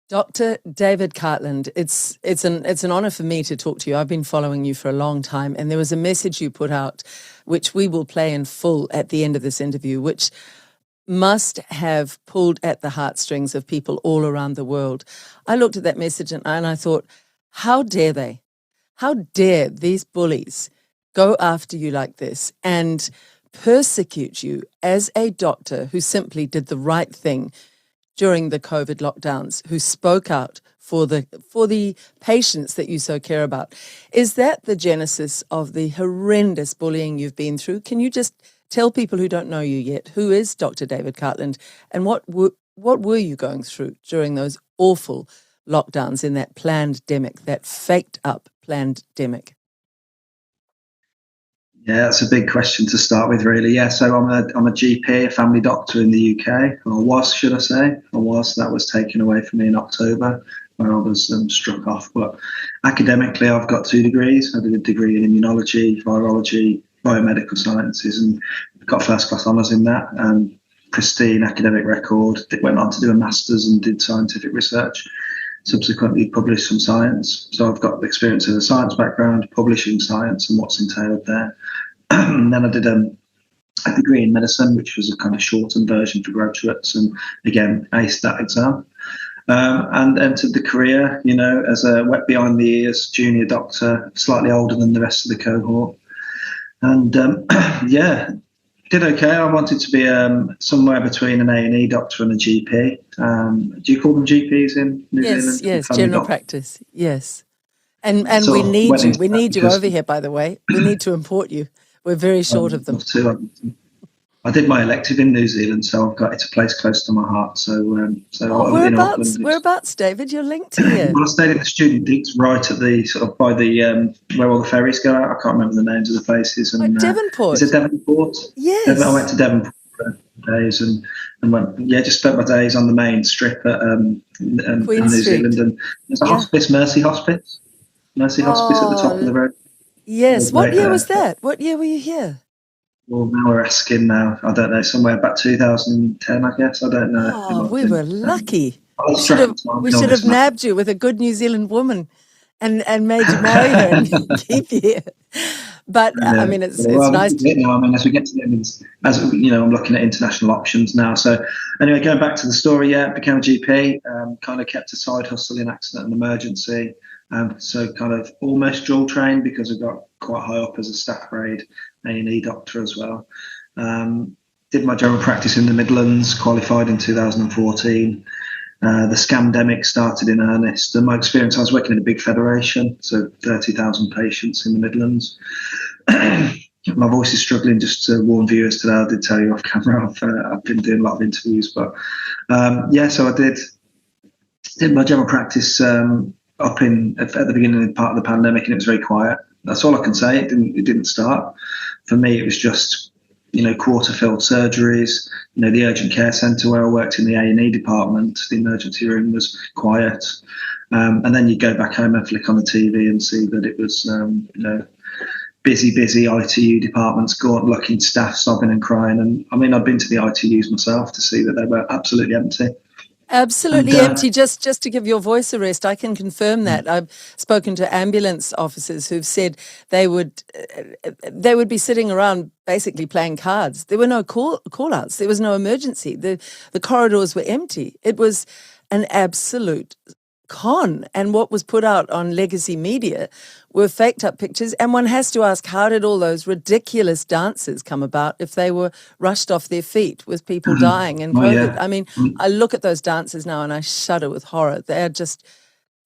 Dr. David Cartland, it's an honor for me to talk to you. I've been following you for a long time, and there was a message you put out, which we will play in full at the end of this interview, which must have pulled at the heartstrings of people all around the world. I looked at that message and I thought, how dare they? How dare these bullies go after you like this and persecute you as a doctor who simply did the right thing during the COVID lockdowns, who spoke out for the patients that you so care about. Is that the genesis of the horrendous bullying you've been through? Can you just tell people who don't know you yet, who is Dr. David Cartland, and what were you going through during those awful lockdowns in that plandemic, that faked up plandemic? Yeah, that's a big question to start with, really. Yeah, so I'm a GP, a family doctor in the UK. Or was, should I say? I was. That was taken away from me in October when I was struck off. But academically, I've got 2 degrees. I did a degree in immunology, virology, biomedical sciences, and got first-class honours in that. Pristine academic record. Went on to do a master's and did scientific research. Subsequently published some science. So I've got experience in a science background, publishing science and what's entailed there. And then I did a degree in medicine, which was a kind of shortened version for graduates, and again, aced that exam. And entered the career, as a wet behind the ears junior doctor, slightly older than the rest of the cohort. And did okay. I wanted to be somewhere between an A&E doctor and a GP. Do you call them GPs in New Zealand? Yes, general practice, yes. And so we need you. We need you over here, by the way. We need to import you. We're very short of them. I did my elective in New Zealand, so it's a place close to my heart. So whereabouts, David? You're linked here. Well, I stayed in the student digs right at the sort of by the where all the ferries go out. I can't remember the names of the places. And Devonport. Is it Devonport? Yes. I went to Devonport for days and just spent my days on the main strip at in New Zealand. And there's a hospice, Mercy Hospice at the top of the road. Yes. What year was that? What year were you here? Well, now we're asking now. I don't know, somewhere about 2010, I guess. I don't know. Oh, we were lucky. We should have nabbed you with a good New Zealand woman and made you marry her and keep you here. But, it's nice. As we get to the end, I'm looking at international options now. So anyway, going back to the story, became a GP, kind of kept a side hustle in accident and emergency. So kind of almost dual trained because I got quite high up as a staff grade A&E doctor as well. Did my general practice in the Midlands, qualified in 2014. The scamdemic started in earnest. And my experience, I was working in a big federation, so 30,000 patients in the Midlands. My voice is struggling, just to warn viewers today. I did tell you off camera, I've been doing a lot of interviews. But so I did my general practice up at the beginning part of the pandemic, and it was very quiet. That's all I can say. It didn't start. For me, it was just, quarter-filled surgeries. The urgent care centre where I worked in the A&E department, the emergency room was quiet. And then you go back home and flick on the TV and see that it was, busy ITU departments, gaunt-looking staff sobbing and crying. And I've been to the ITUs myself to see that they were absolutely empty. Absolutely empty. Just to give your voice a rest, I can confirm that. I've spoken to ambulance officers who've said they would be sitting around basically playing cards. There were no call-outs. There was no emergency. The corridors were empty. It was an absolute con. And what was put out on legacy media were faked up pictures. And one has to ask, how did all those ridiculous dances come about if they were rushed off their feet with people dying and COVID? Yeah. I look at those dances now and I shudder with horror. They're just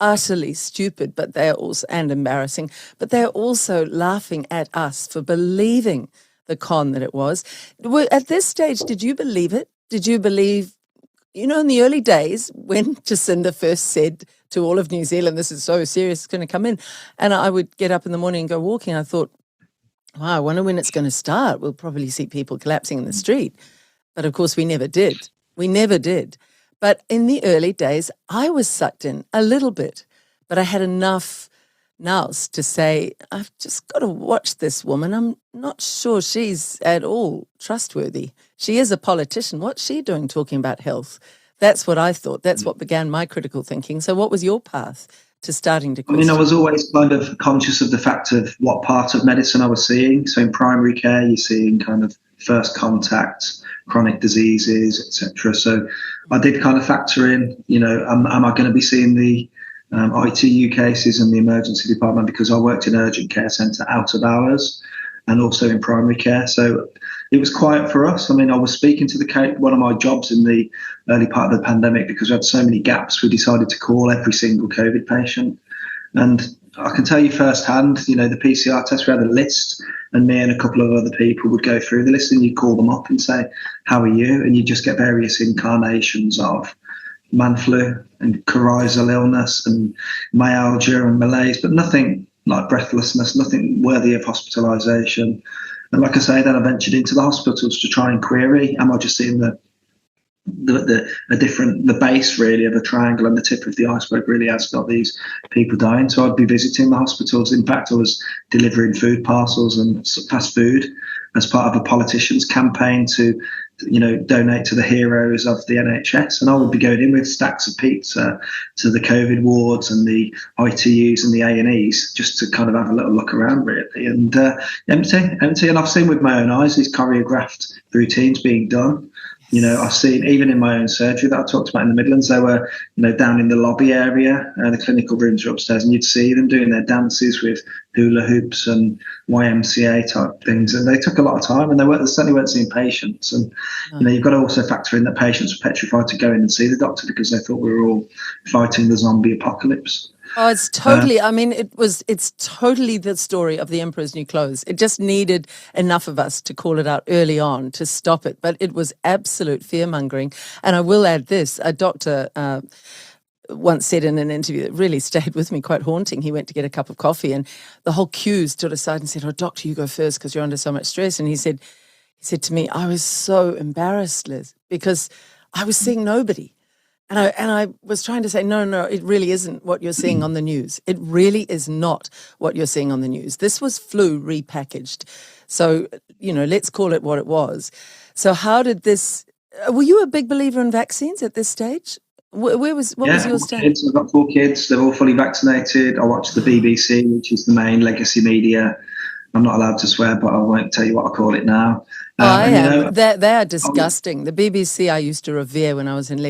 utterly stupid, but they're also, and embarrassing, but they're also laughing at us for believing the con that it was. At this stage, did you believe it? Did you believe, in the early days when Jacinda first said to all of New Zealand, this is so serious, it's going to come in, and I would get up in the morning and go walking, I thought, wow, I wonder when it's going to start. We'll probably see people collapsing in the street. But of course, we never did. But in the early days, I was sucked in a little bit, but I had enough nous to say, I've just got to watch this woman. I'm not sure she's at all trustworthy. She is a politician. What's she doing talking about health? That's what I thought. That's what began my critical thinking. So what was your path to starting to question? I was always kind of conscious of the fact of what part of medicine I was seeing. So in primary care, you're seeing kind of first contacts, chronic diseases, etc. So I did kind of factor in, am I going to be seeing the ITU cases and the emergency department, because I worked in urgent care centre out of hours and also in primary care. So it was quiet for us. I was speaking to one of my jobs in the early part of the pandemic, because we had so many gaps, we decided to call every single COVID patient. And I can tell you firsthand, the PCR test, we had a list, and me and a couple of other people would go through the list, and you'd call them up and say, how are you? And you just get various incarnations of man flu and coryzal illness and myalgia and malaise, but nothing like breathlessness, nothing worthy of hospitalisation. And like I say, then I ventured into the hospitals to try and query, am I just seeing the base really of a triangle, and the tip of the iceberg really has got these people dying. So I'd be visiting the hospitals. In fact, I was delivering food parcels and fast food as part of a politician's campaign to donate to the heroes of the NHS. And I would be going in with stacks of pizza to the COVID wards and the ITUs and the A&Es just to kind of have a little look around, really. And empty. And I've seen with my own eyes these choreographed routines being done. I've seen, even in my own surgery that I talked about in the Midlands, they were, down in the lobby area, the clinical rooms are upstairs, and you'd see them doing their dances with hula hoops and YMCA type things. And they took a lot of time, and they certainly weren't seeing patients. And, you've got to also factor in that patients were petrified to go in and see the doctor because they thought we were all fighting the zombie apocalypse. Oh, it's totally, it's totally the story of the emperor's new clothes. It just needed enough of us to call it out early on to stop it. But it was absolute fear-mongering. And I will add this, a doctor once said in an interview that really stayed with me, quite haunting. He went to get a cup of coffee, and the whole queue stood aside and said, oh, doctor, you go first because you're under so much stress. And he said to me, I was so embarrassed, Liz, because I was seeing nobody. And I was trying to say, no, it really isn't what you're seeing on the news. It really is not what you're seeing on the news. This was flu repackaged. So, let's call it what it was. So how did this, were you a big believer in vaccines at this stage? What was your stand? I've got 4 kids. They're all fully vaccinated. I watch the BBC, which is the main legacy media. I'm not allowed to swear, but I won't tell you what I call it now. I am. They are disgusting. The BBC I used to revere when I was in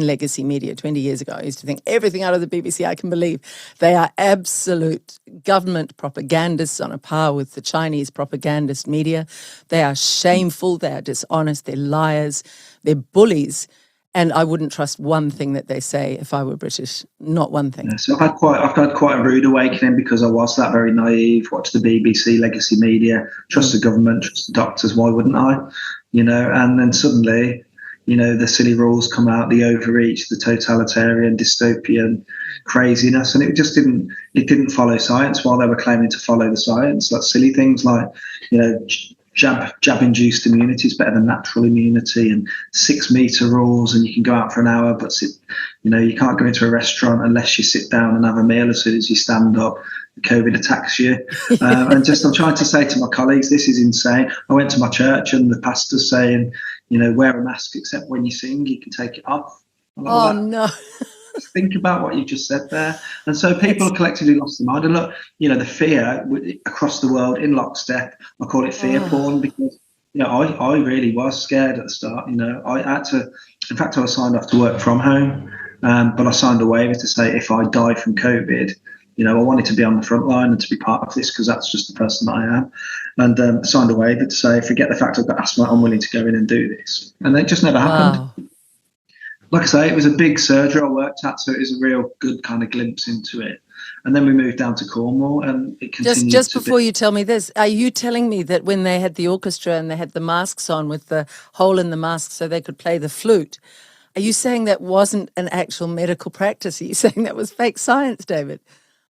legacy media 20 years ago. I used to think everything out of the BBC I can believe. They are absolute government propagandists on a par with the Chinese propagandist media. They are shameful. They are dishonest. They're liars. They're bullies. And I wouldn't trust one thing that they say if I were British, not one thing. Yeah, so I've had quite a rude awakening, because I was that very naive, watched the BBC, legacy media, trust the government, trust the doctors, why wouldn't I? And then suddenly, the silly rules come out, the overreach, the totalitarian, dystopian craziness, and it just didn't follow science while they were claiming to follow the science. Like silly things like, jab-induced immunity is better than natural immunity, and 6 metre rules, and you can go out for an hour, but you can't go into a restaurant unless you sit down and have a meal. As soon as you stand up, COVID attacks you. And I'm trying to say to my colleagues, this is insane. I went to my church and the pastor's saying, wear a mask except when you sing, you can take it off. Oh, no. Think about what you just said there. And so people have collectively lost their mind. And look, the fear across the world in lockstep, I call it fear porn, because, I really was scared at the start. I had to, in fact, I was signed off to work from home, but I signed a waiver to say if I die from COVID, I wanted to be on the front line and to be part of this, because that's just the person that I am. And signed a waiver to say, forget the fact I've got asthma, I'm willing to go in and do this. And it just never happened. Like I say, it was a big surgery I worked at, so it was a real good kind of glimpse into it. And then we moved down to Cornwall, and it continued. Just before you tell me this, are you telling me that when they had the orchestra and they had the masks on with the hole in the mask so they could play the flute, are you saying that wasn't an actual medical practice? Are you saying that was fake science, David?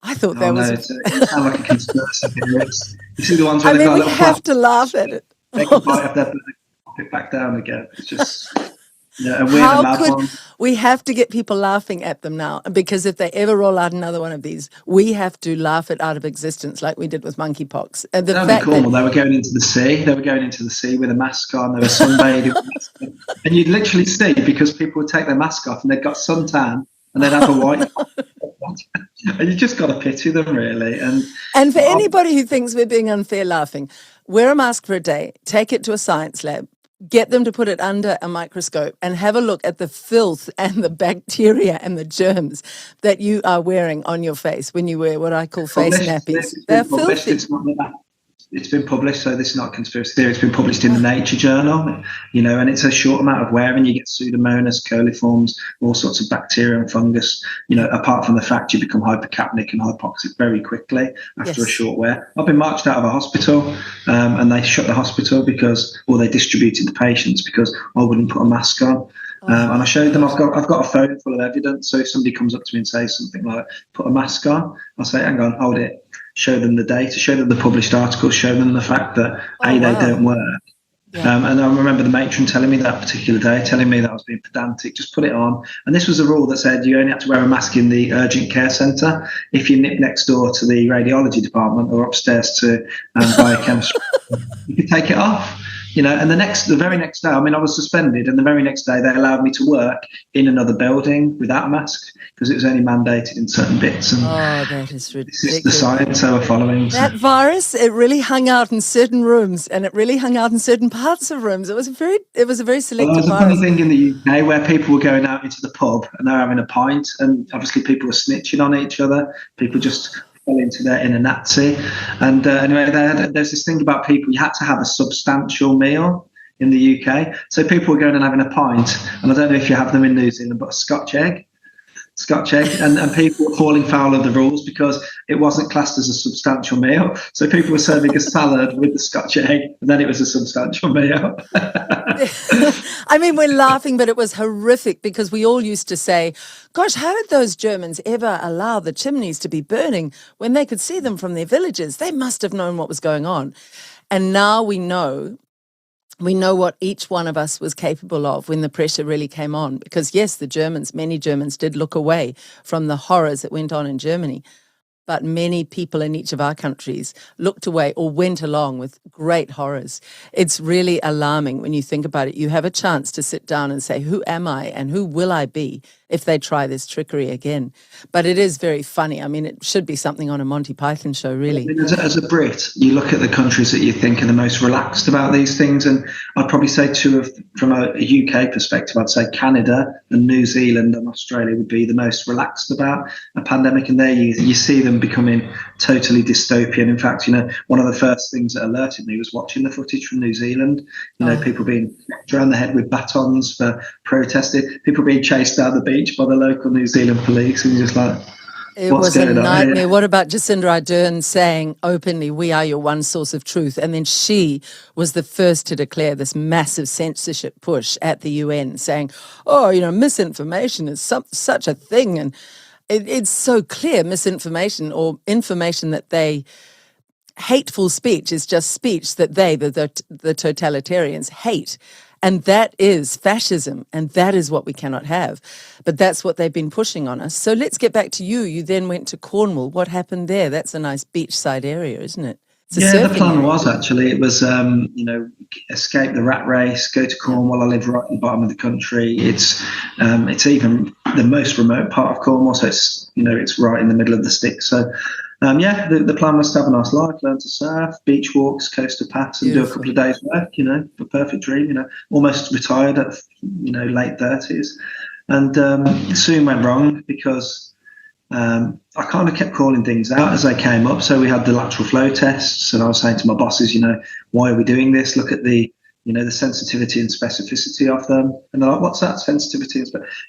I thought that was. It sounds like a conspiracy theory. You see the ones where we have to laugh at it. They can bite up their pop it back down again. It's just. Yeah, and we're the mad ones. We have to get people laughing at them now, because if they ever roll out another one of these, we have to laugh it out of existence like we did with monkeypox. And the fact they were going into the sea. They were going into the sea with a mask on. They were sunbathing. And you'd literally see, because people would take their mask off and they'd got suntan and they'd have a white. And you just got to pity them, really. And for anybody who thinks we're being unfair laughing, wear a mask for a day, take it to a science lab, get them to put it under a microscope and have a look at the filth and the bacteria and the germs that you are wearing on your face when you wear what I call face nappies. They're filthy. It's been published, so this is not a conspiracy theory. It's been published in the Nature Journal, and it's a short amount of wear, and you get Pseudomonas, coliforms, all sorts of bacteria and fungus, apart from the fact you become hypercapnic and hypoxic very quickly after a short wear. I've been marched out of a hospital, and they shut the hospital or they distributed the patients because I wouldn't put a mask on. And I showed them, I've got a phone full of evidence, so if somebody comes up to me and says something like, put a mask on, I'll say, hang on, hold it. Show them the data, show them the published articles, show them the fact that they don't work. Yeah. And I remember the matron telling me that particular day, telling me that I was being pedantic, just put it on. And this was a rule that said you only had to wear a mask in the urgent care centre. If you nip next door to the radiology department or upstairs to biochemistry, you could take it off. And the very next day, I was suspended, and the very next day they allowed me to work in another building without a mask because it was only mandated in certain bits. And that is ridiculous. This is the science they were following. That virus, it really hung out in certain rooms, and it really hung out in certain parts of rooms. It was a very selective virus. There was a funny thing in the UK where people were going out into the pub and they're having a pint, and obviously people were snitching on each other. People just fell into their inner Nazi. And anyway, there's this thing about people, you had to have a substantial meal in the UK. So people were going and having a pint, and I don't know if you have them in New Zealand, but a Scotch egg, and people were falling foul of the rules because it wasn't classed as a substantial meal. So people were serving a salad with the Scotch egg, and then it was a substantial meal. We're laughing, but it was horrific because we all used to say, gosh, how did those Germans ever allow the chimneys to be burning when they could see them from their villages? They must have known what was going on. And now we know what each one of us was capable of when the pressure really came on. Because yes, many Germans did look away from the horrors that went on in Germany. But many people in each of our countries looked away or went along with great horrors. It's really alarming when you think about it. You have a chance to sit down and say, who am I and who will I be if they try this trickery again? But it is very funny. It should be something on a Monty Python show, really. As a Brit, you look at the countries that you think are the most relaxed about these things, and I'd probably say from a UK perspective, I'd say Canada and New Zealand and Australia would be the most relaxed about a pandemic, and there you see them becoming totally dystopian. In fact, one of the first things that alerted me was watching the footage from New Zealand. People being knocked around the head with batons for protesting, people being chased down the beach by the local New Zealand police, and you're just like, it was a nightmare. What about Jacinda Ardern saying openly, we are your one source of truth? And then she was the first to declare this massive censorship push at the UN, saying, misinformation is such a thing. And it's so clear, misinformation or information that hateful speech is just speech that the totalitarians hate. And that is fascism, and that is what we cannot have. But that's what they've been pushing on us. So let's get back to you. You then went to Cornwall. What happened there? That's a nice beachside area, isn't it? The plan was actually, it was, escape the rat race, go to Cornwall. I live right at the bottom of the country. It's even the most remote part of Cornwall, so it's right in the middle of the sticks. So, the plan was to have a nice life, learn to surf, beach walks, coastal paths, and do a couple of days work, a perfect dream, almost retired at, late 30s. And it soon went wrong because I kind of kept calling things out as they came up. So we had the lateral flow tests, and I was saying to my bosses, why are we doing this? Look at the sensitivity and specificity of them. And they're like, what's that, sensitivity?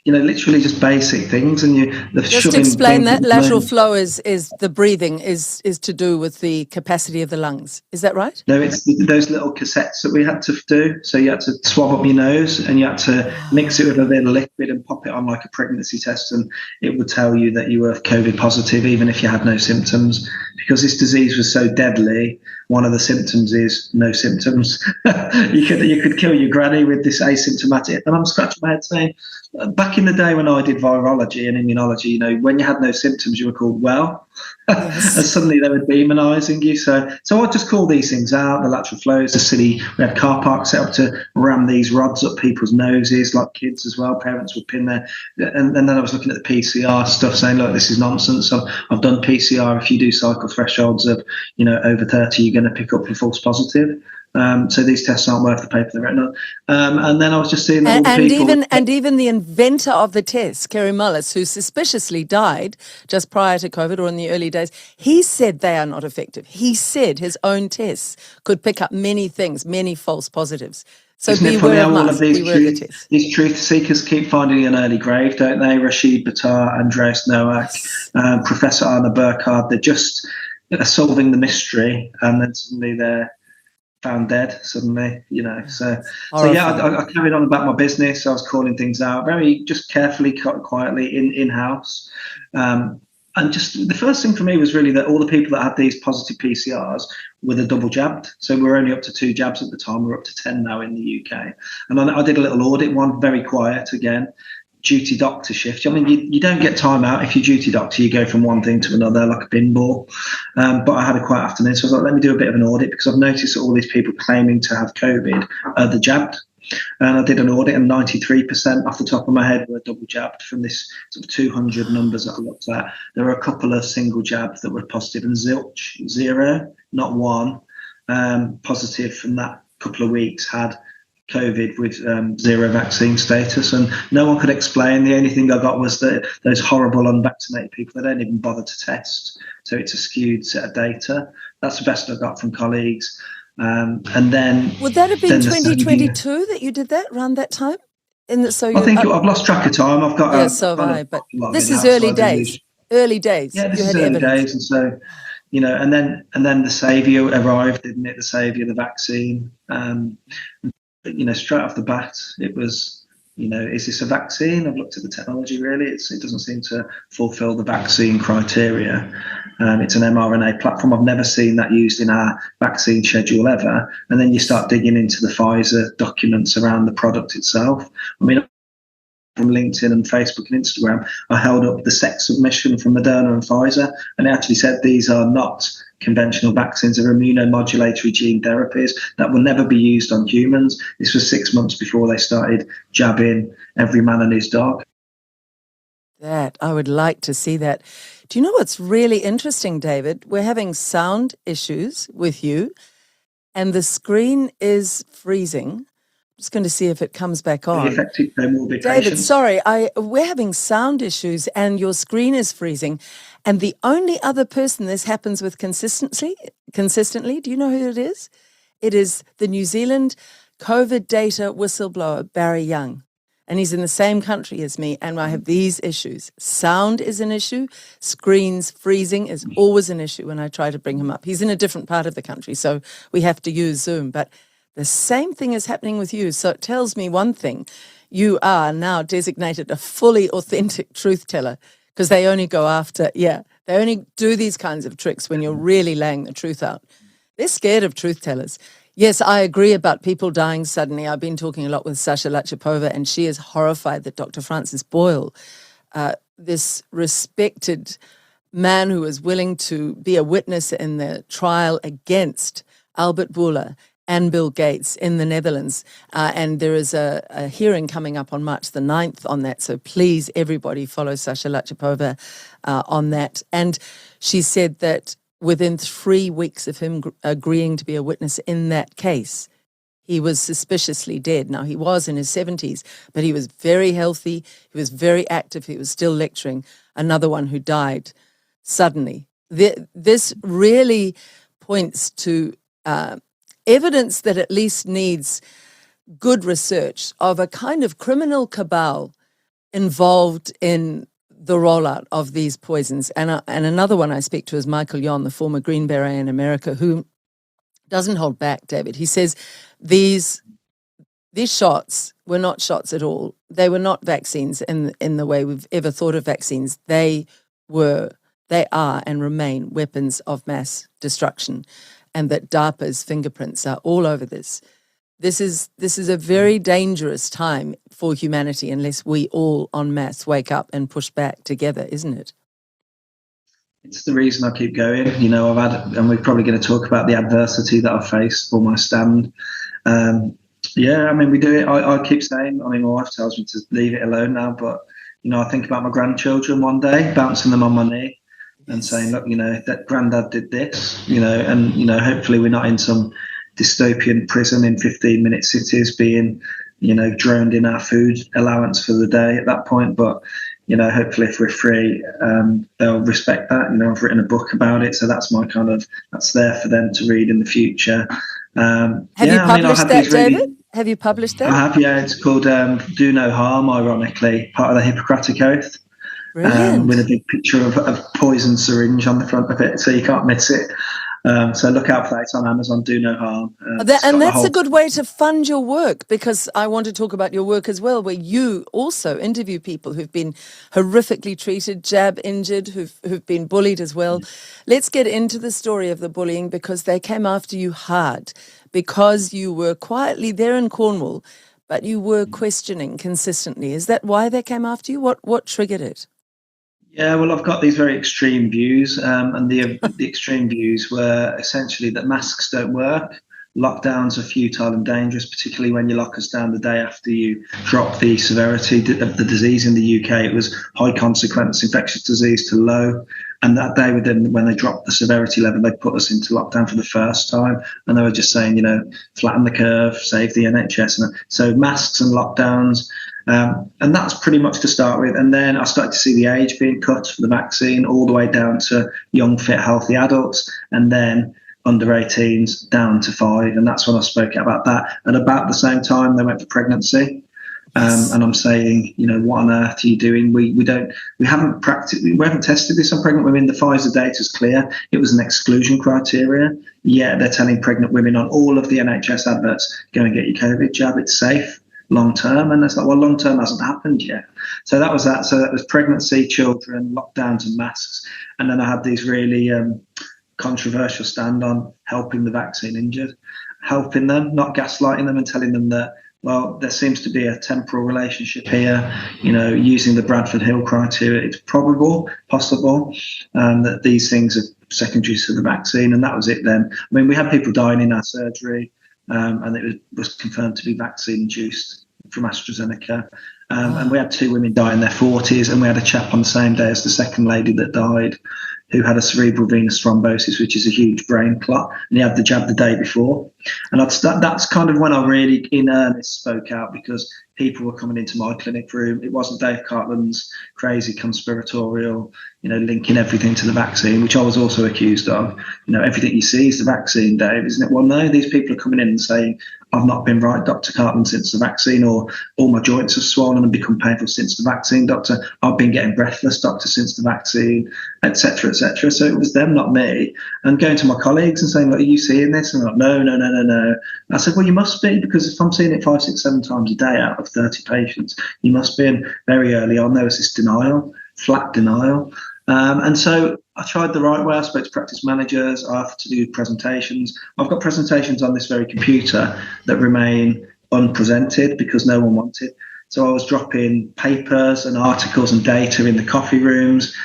Literally just basic things. And just explain that. Lateral flow is the breathing is to do with the capacity of the lungs. Is that right? No, it's those little cassettes that we had to do. So you had to swab up your nose, and you had to mix it with a little liquid and pop it on like a pregnancy test, and it would tell you that you were COVID positive, even if you had no symptoms. Because this disease was so deadly, one of the symptoms is no symptoms. you could kill your granny with this asymptomatic. And I'm scratching my head saying, back in the day when I did virology and immunology, when you had no symptoms, you were called well. Yes. And suddenly they were demonising you. So I just call these things out. The lateral flows, the city. We had car parks set up to ram these rods up people's noses, like kids as well. Parents would pin their. And then I was looking at the PCR stuff, saying, look, this is nonsense. I've done PCR. If you do cycle thresholds of over 30, you're going to pick up a false positive. So these tests aren't worth the paper they're written on. And then I was just seeing that all the people... Even the inventor of the test, Kerry Mullis, who suspiciously died just prior to COVID or in the early days, he said they are not effective. He said his own tests could pick up many things, many false positives. So beware of masks, beware of the tests. These truth seekers keep finding an early grave, don't they? Rashid Buttar, Andreas Nowak, Professor Anna Burkhardt, they're just solving the mystery, and then suddenly they're found dead suddenly, So I carried on about my business. I was calling things out very just carefully, quietly in-house. And just the first thing for me was really that all the people that had these positive PCRs were the double jabbed. So we were only up to 2 jabs at the time. We're up to 10 now in the UK. And I did a little audit, one very quiet again. Duty doctor shift. I mean, you don't get time out. If you're duty doctor, you go from one thing to another like a pinball. But I had a quiet afternoon, so I was like, let me do a bit of an audit, because I've noticed that all these people claiming to have COVID are the jabbed. And I did an audit, and 93% off the top of my head were double jabbed. From this sort of 200 numbers that I looked at, there were a couple of single jabs that were positive, and zilch, 0, not 1, positive from that couple of weeks had COVID with 0 vaccine status, and no one could explain. The only thing I got was that those horrible unvaccinated people, they don't even bother to test, so it's a skewed set of data. That's the best I got from colleagues. And then would that have been 2022 that you did that around that time? I think I've lost track of time. I've got so have I. But this is early days. Early days. Yeah, this is early days, and so and then the saviour arrived, didn't it? The saviour, the vaccine. Straight off the bat, it was, is this a vaccine? I've looked at the technology, really. It doesn't seem to fulfill the vaccine criteria. It's an mRNA platform. I've never seen that used in our vaccine schedule ever. And then you start digging into the Pfizer documents around the product itself. I mean, from LinkedIn and Facebook and Instagram, I held up the sex submission from Moderna and Pfizer, and it actually said these are not conventional vaccines, are immunomodulatory gene therapies that will never be used on humans. This was 6 months before they started jabbing every man and his dog. That, I would like to see that. Do you know what's really interesting, David? We're having sound issues with you, and the screen is freezing. I'm just going to see if it comes back on. David, sorry, we're having sound issues and your screen is freezing. And the only other person this happens with consistently, do you know who it is? It is the New Zealand COVID data whistleblower, Barry Young. And he's in the same country as me, and I have these issues. Sound is an issue. Screens freezing is always an issue when I try to bring him up. He's in a different part of the country, so we have to use Zoom. But the same thing is happening with you. So it tells me one thing. You are now designated a fully authentic truth teller, because they only go after, they only do these kinds of tricks when you're really laying the truth out. They're scared of truth tellers. Yes, I agree about people dying suddenly. I've been talking a lot with Sasha Lachapova, and she is horrified that Dr. Francis Boyle, this respected man who was willing to be a witness in the trial against Albert Bourla and Bill Gates in the Netherlands. And there is a hearing coming up on March the 9th on that. So please, everybody, follow Sasha Lachapova on that. And she said that within 3 weeks of him agreeing to be a witness in that case, he was suspiciously dead. Now, he was in his 70s, but he was very healthy. He was very active. He was still lecturing. Another one who died suddenly. This really points to evidence that at least needs good research of a kind of criminal cabal involved in the rollout of these poisons. And another one I speak to is Michael Yon, the former Green Beret in America, who doesn't hold back, David. He says these shots were not shots at all. They were not vaccines in the way we've ever thought of vaccines. They are and remain weapons of mass destruction. and that DARPA's fingerprints are all over this. This is a very dangerous time for humanity unless we all en masse wake up and push back together, isn't it? It's the reason I keep going. I've had, and we're probably going to talk about the adversity that I've faced for my stand. We do it. I keep saying, my wife tells me to leave it alone now, but, I think about my grandchildren one day, bouncing them on my knee and saying, look, that granddad did this, and, hopefully we're not in some dystopian prison in 15-minute cities being, droned in our food allowance for the day at that point. But, hopefully if we're free, they'll respect that. I've written a book about it, so that's that's there for them to read in the future. Have you published that, David? Have you published that? I have, yeah. It's called Do No Harm, ironically, part of the Hippocratic Oath. With a big picture of poison syringe on the front of it, so you can't miss it. So look out for that. It's on Amazon. Do No Harm. That's a good way to fund your work, because I want to talk about your work as well, where you also interview people who've been horrifically treated, jab injured, who've been bullied as well. Let's get into the story of the bullying, because they came after you hard, because you were quietly there in Cornwall, but you were questioning consistently. Is that why they came after you? What triggered it? Yeah, well, I've got these very extreme views, and the extreme views were essentially that masks don't work, lockdowns are futile and dangerous, particularly when you lock us down the day after you drop the severity of the disease. In the UK, it was high consequence infectious disease to low, and that day when they dropped the severity level, they put us into lockdown for the first time, and they were just saying, flatten the curve, save the NHS. And so masks and lockdowns. And that's pretty much to start with. And then I started to see the age being cut for the vaccine all the way down to young, fit, healthy adults, and then under 18s down to 5. And that's when I spoke about that. And about the same time, they went for pregnancy. And I'm saying, what on earth are you doing? We haven't tested this on pregnant women. The Pfizer data is clear. It was an exclusion criteria. Yeah, they're telling pregnant women on all of the NHS adverts, go and get your COVID jab. It's safe long term. And it's like, well, long term hasn't happened yet. So that was that. So that was pregnancy, children, lockdowns and masks. And then I had these really controversial stand on helping the vaccine injured, helping them, not gaslighting them and telling them that, well, there seems to be a temporal relationship here, using the Bradford Hill criteria. It's possible that these things are secondary to the vaccine. And that was it then. I mean, we had people dying in our surgery, and it was confirmed to be vaccine induced from AstraZeneca. And we had 2 women die in their 40s, and we had a chap on the same day as the second lady that died who had a cerebral venous thrombosis, which is a huge brain clot, and he had the jab the day before. And that's kind of when I really in earnest spoke out, because people were coming into my clinic room. It wasn't Dave Cartland's crazy conspiratorial, linking everything to the vaccine, which I was also accused of. Everything you see is the vaccine, Dave, isn't it? Well, no, these people are coming in and saying, I've not been right, Dr. Cartland, since the vaccine, or all my joints have swollen and become painful since the vaccine, doctor. I've been getting breathless, doctor, since the vaccine, etc., etc. So it was them, not me. And going to my colleagues and saying, are you seeing this? And I'm like, no. I said, well, you must be, because if I'm seeing it 5, 6, 7 times a day out of 30 patients, you must be. And very early on, there was this denial, flat denial. And so I tried the right way. I spoke to practice managers. I have to do presentations. I've got presentations on this very computer that remain unpresented because no one wanted. So I was dropping papers and articles and data in the coffee rooms.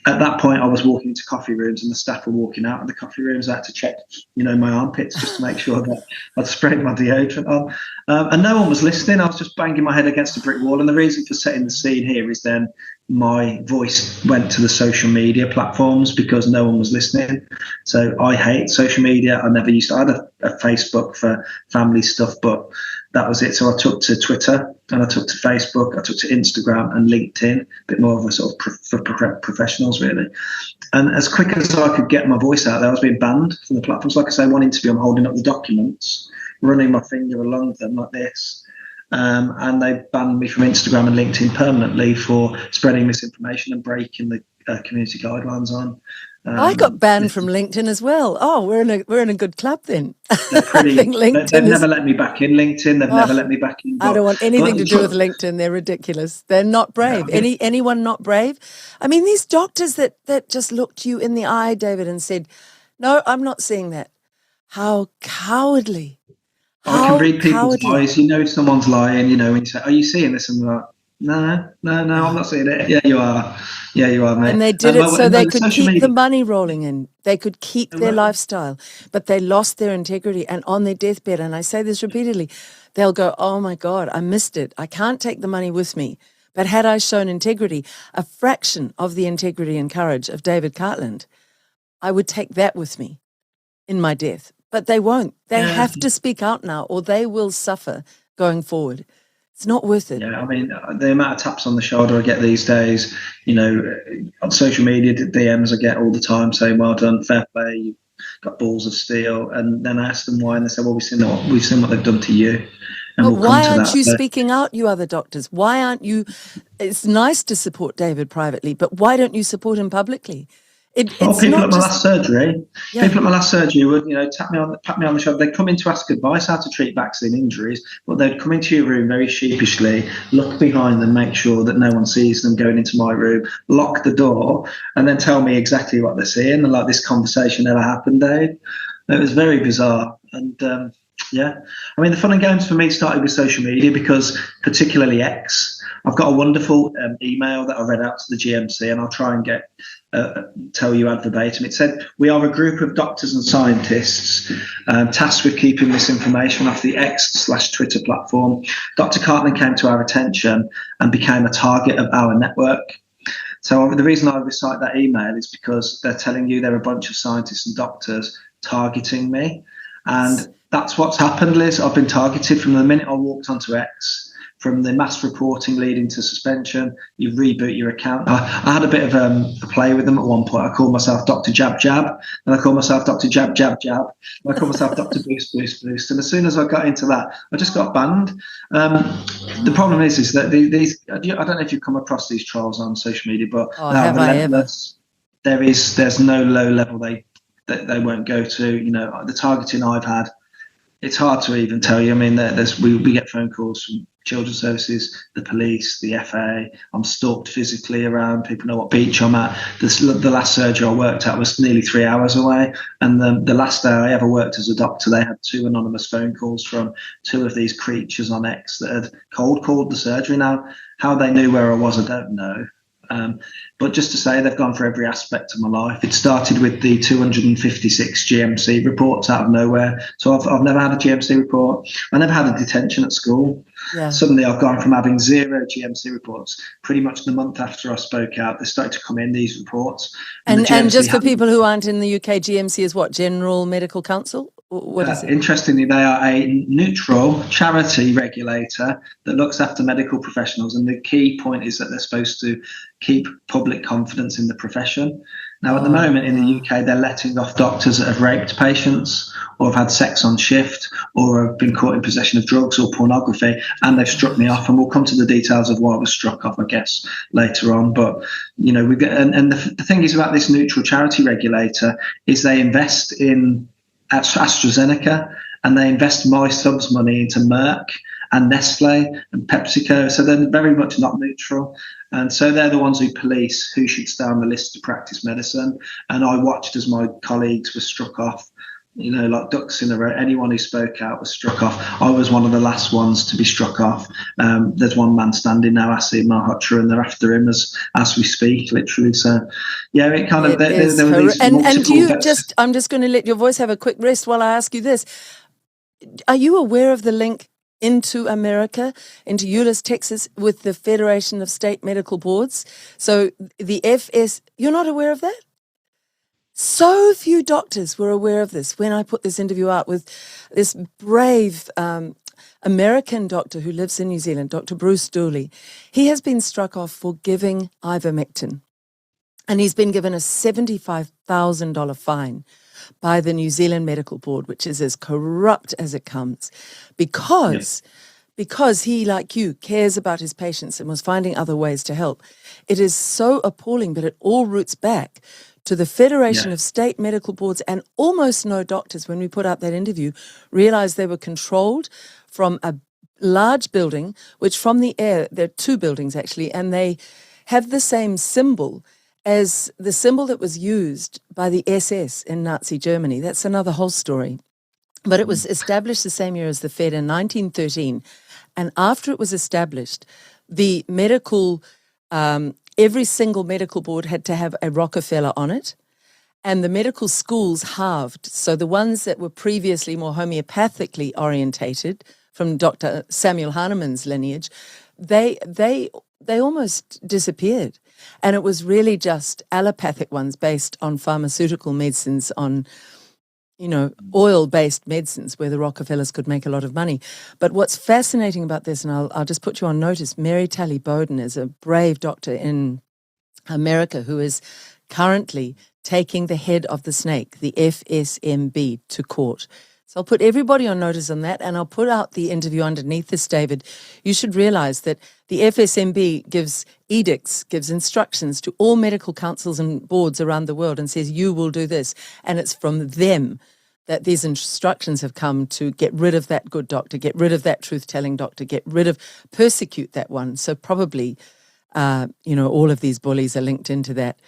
At that point, I was walking into coffee rooms and the staff were walking out of the coffee rooms. I had to check, my armpits just to make sure that I'd sprayed my deodorant on. And no one was listening. I was just banging my head against a brick wall. And the reason for setting the scene here is then my voice went to the social media platforms because no one was listening. So I hate social media. I never used to. I had a Facebook for family stuff, but that was it. So I took to Twitter and I took to Facebook, I took to Instagram and LinkedIn, a bit more of a sort of for professionals, really. And as quick as I could get my voice out there, I was being banned from the platforms. Like I say, one interview, I'm holding up the documents, running my finger along them like this. And they banned me from Instagram and LinkedIn permanently for spreading misinformation and breaking the community guidelines on. I got banned from LinkedIn as well. Oh, we're in a good club then. Pretty, I think LinkedIn they've never let me back in LinkedIn. They've never let me back in. I don't want anything to do with LinkedIn. They're ridiculous. They're not brave. Yeah. Anyone not brave? I mean, these doctors that just looked you in the eye, David, and said, no, I'm not seeing that. How cowardly. I can How read people's cowardly. eyes. You know if someone's lying, when you say, "Are you seeing this?" And they're like, "No, I'm not seeing it." Yeah, you are. Yeah, you are, mate. And they did it so And they the could social keep the media. money rolling in. They could keep their lifestyle, but they lost their integrity. And on their deathbed, and I say this repeatedly, they'll go, "Oh my God, I missed it. I can't take the money with me. But had I shown integrity, a fraction of the integrity and courage of David Cartland, I would take that with me in my death." But they won't. They Yeah, have to speak out now or they will suffer going forward. It's not worth it. yeah. I mean, the amount of taps on the shoulder I get these days, on social media, the DMs I get all the time saying, "Well done, fair play, you've got balls of steel." And then I ask them why, and they say, "Well, we've seen what they've done to you," and But we'll come why to aren't that. you But, speaking out, you other doctors? Why aren't you? It's nice to support David privately, but why don't you support him publicly? well, It's not just, yeah. people at my last surgery would, pat me on the shoulder. They'd come in to ask advice how to treat vaccine injuries, but they'd come into your room very sheepishly, look behind them, make sure that no one sees them going into my room, lock the door, and then tell me exactly what they're seeing. And like, this conversation never happened, Dave. It was very bizarre. And yeah, I mean, the fun and games for me started with social media because, particularly X. I've got a wonderful email that I read out to the GMC, and I'll try and tell you ad verbatim. It said, "We are a group of doctors and scientists tasked with keeping this information off the X/Twitter platform. Dr. Cartland came to our attention and became a target of our network." So the reason I recite that email is because they're telling you they're a bunch of scientists and doctors targeting me. And that's what's happened, Liz. I've been targeted from the minute I walked onto X. From the mass reporting leading to suspension, you reboot your account. I had a bit of a play with them at one point. I called myself Dr. Jab Jab, and I called myself Dr. Jab Jab Jab, and I called myself Dr. Boost Boost Boost. And as soon as I got into that, I just got banned. The problem is that these, I don't know if you've come across these trolls on social media, but they are relentless. There's no low level they won't go to. The targeting I've had, it's hard to even tell you. I mean, we get phone calls from children's services, the police, the FA. I'm stalked physically around. People know what beach I'm at. The last surgery I worked at was nearly 3 hours away. And the last day I ever worked as a doctor, they had 2 anonymous phone calls from 2 of these creatures on X that had cold called the surgery. Now, how they knew where I was, I don't know. But just to say, they've gone for every aspect of my life. It started with the 256 GMC reports out of nowhere. So I've never had a GMC report. I never had a detention at school. Yeah. Suddenly I've gone from having 0 GMC reports. Pretty much the month after I spoke out, they started to come in, these reports. And just for people who aren't in the UK, GMC is what? General Medical Council? What is it? Interestingly, they are a neutral charity regulator that looks after medical professionals. And the key point is that they're supposed to keep public confidence in the profession. Now, at the moment in the UK, they're letting off doctors that have raped patients or have had sex on shift or have been caught in possession of drugs or pornography, and they've struck me off. And we'll come to the details of why I was struck off, I guess, later on. But, we get, and the thing is about this neutral charity regulator is they invest in AstraZeneca, and they invest my subs money into Merck and Nestle and PepsiCo. So they're very much not neutral. And so they're the ones who police who should stay on the list to practice medicine. And I watched as my colleagues were struck off, like ducks in a row. Anyone who spoke out was struck off. I was one of the last ones to be struck off. There's one man standing now, Asi Malhotra, and they're after him as we speak, literally. So, yeah, it kind of... And do you just... I'm just going to let your voice have a quick rest while I ask you this. Are you aware of the link into America, into Euless, Texas, with the Federation of State Medical Boards? So the FS... You're not aware of that? So few doctors were aware of this when I put this interview out with this brave American doctor who lives in New Zealand, Dr. Bruce Dooley. He has been struck off for giving ivermectin, and he's been given a $75,000 fine by the New Zealand Medical Board, which is as corrupt as it comes, because he, like you, cares about his patients and was finding other ways to help. It is so appalling, but it all roots back to the Federation of State Medical Boards, and almost no doctors, when we put out that interview, realized they were controlled from a large building, which from the air, there are 2 buildings actually, and they have the same symbol as the symbol that was used by the SS in Nazi Germany. That's another whole story. But it was established the same year as the Fed in 1913. And after it was established, the medical, every single medical board had to have a Rockefeller on it. And the medical schools halved. So the ones that were previously more homeopathically orientated, from Dr. Samuel Hahnemann's lineage, they almost disappeared. And it was really just allopathic ones based on pharmaceutical medicines, on, oil-based medicines where the Rockefellers could make a lot of money. But what's fascinating about this, and I'll just put you on notice, Mary Talley Bowden is a brave doctor in America who is currently taking the head of the snake, the FSMB, to court. So I'll put everybody on notice on that, and I'll put out the interview underneath this, David. You should realize that the FSMB gives edicts, gives instructions to all medical councils and boards around the world and says, you will do this. And it's from them that these instructions have come to get rid of that good doctor, get rid of that truth-telling doctor, persecute that one. So probably, all of these bullies are linked into that.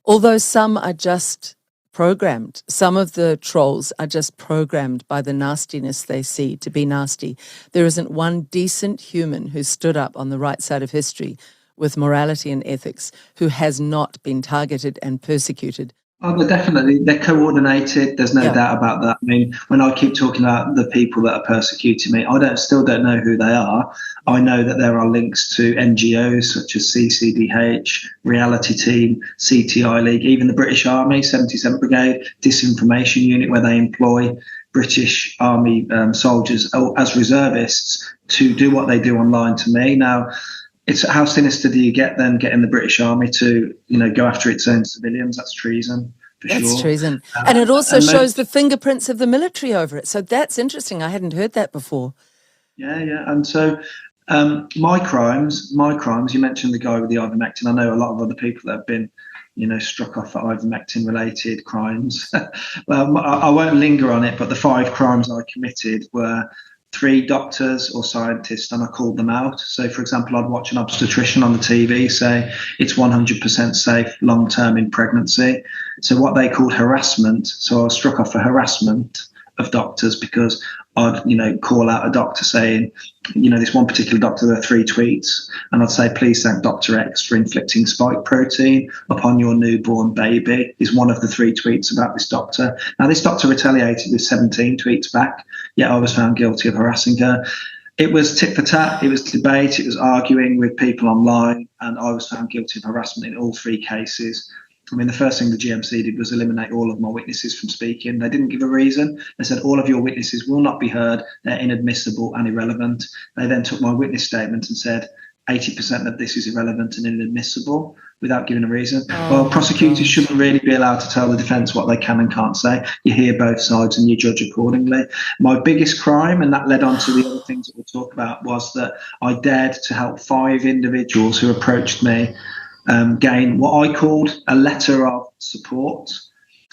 Although some are just programmed. Some of the trolls are just programmed by the nastiness they see to be nasty. There isn't one decent human who stood up on the right side of history with morality and ethics who has not been targeted and persecuted. Oh, they're coordinated. There's no doubt about that. I mean, when I keep talking about the people that are persecuting me, I still don't know who they are. I know that there are links to NGOs such as CCDH, Reality Team, CTI League, even the British Army, 77th Brigade, Disinformation Unit, where they employ British Army soldiers as reservists to do what they do online to me. Now, it's how sinister do you get then getting the British Army to, go after its own civilians? That's treason, for sure. That's treason. And it also shows the fingerprints of the military over it. So that's interesting. I hadn't heard that before. Yeah. And so my crimes, you mentioned the guy with the ivermectin. I know a lot of other people that have been, struck off for ivermectin-related crimes. Well, I won't linger on it, but the 5 crimes I committed were 3 doctors or scientists, and I called them out. So, for example, I'd watch an obstetrician on the TV say it's 100% safe long-term in pregnancy. So what they called harassment. So I was struck off for harassment of doctors because I'd, call out a doctor saying, this one particular doctor, there are 3 tweets, and I'd say, please thank Dr. X for inflicting spike protein upon your newborn baby, is one of the 3 tweets about this doctor. Now, this doctor retaliated with 17 tweets back, yet I was found guilty of harassing her. It was tit for tat, it was debate, it was arguing with people online, and I was found guilty of harassment in all 3 cases. I mean, the first thing the GMC did was eliminate all of my witnesses from speaking. They didn't give a reason. They said all of your witnesses will not be heard. They're inadmissible and irrelevant. They then took my witness statement and said 80% of this is irrelevant and inadmissible without giving a reason. Well, prosecutors shouldn't really be allowed to tell the defence what they can and can't say. You hear both sides and you judge accordingly. My biggest crime, and that led on to the other things that we'll talk about, was that I dared to help 5 individuals who approached me gain what I called a letter of support.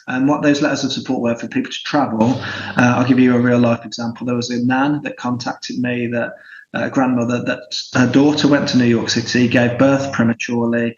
And what those letters of support were for people to travel. I'll give you a real life example. There was a nan that contacted me, that a grandmother, that her daughter went to New York City, gave birth prematurely.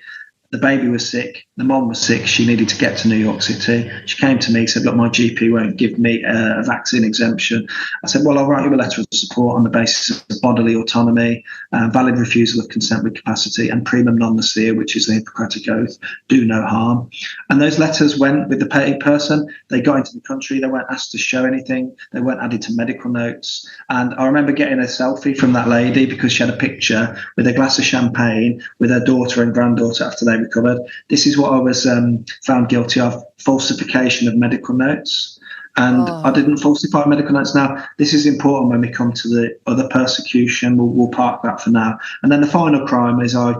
The baby was sick. The mom was sick. She needed to get to New York City. She came to me, said, look, my GP won't give me a vaccine exemption. I said, well, I'll write you a letter of support on the basis of bodily autonomy, valid refusal of consent with capacity, and primum non nocere, which is the Hippocratic Oath, do no harm. And those letters went with the paid person. They got into the country. They weren't asked to show anything. They weren't added to medical notes. And I remember getting a selfie from that lady because she had a picture with a glass of champagne with her daughter and granddaughter after they recovered. This is what I was found guilty of: falsification of medical notes. And I didn't falsify medical notes. Now, this is important when we come to the other persecution. We'll park that for now. And then the final crime is I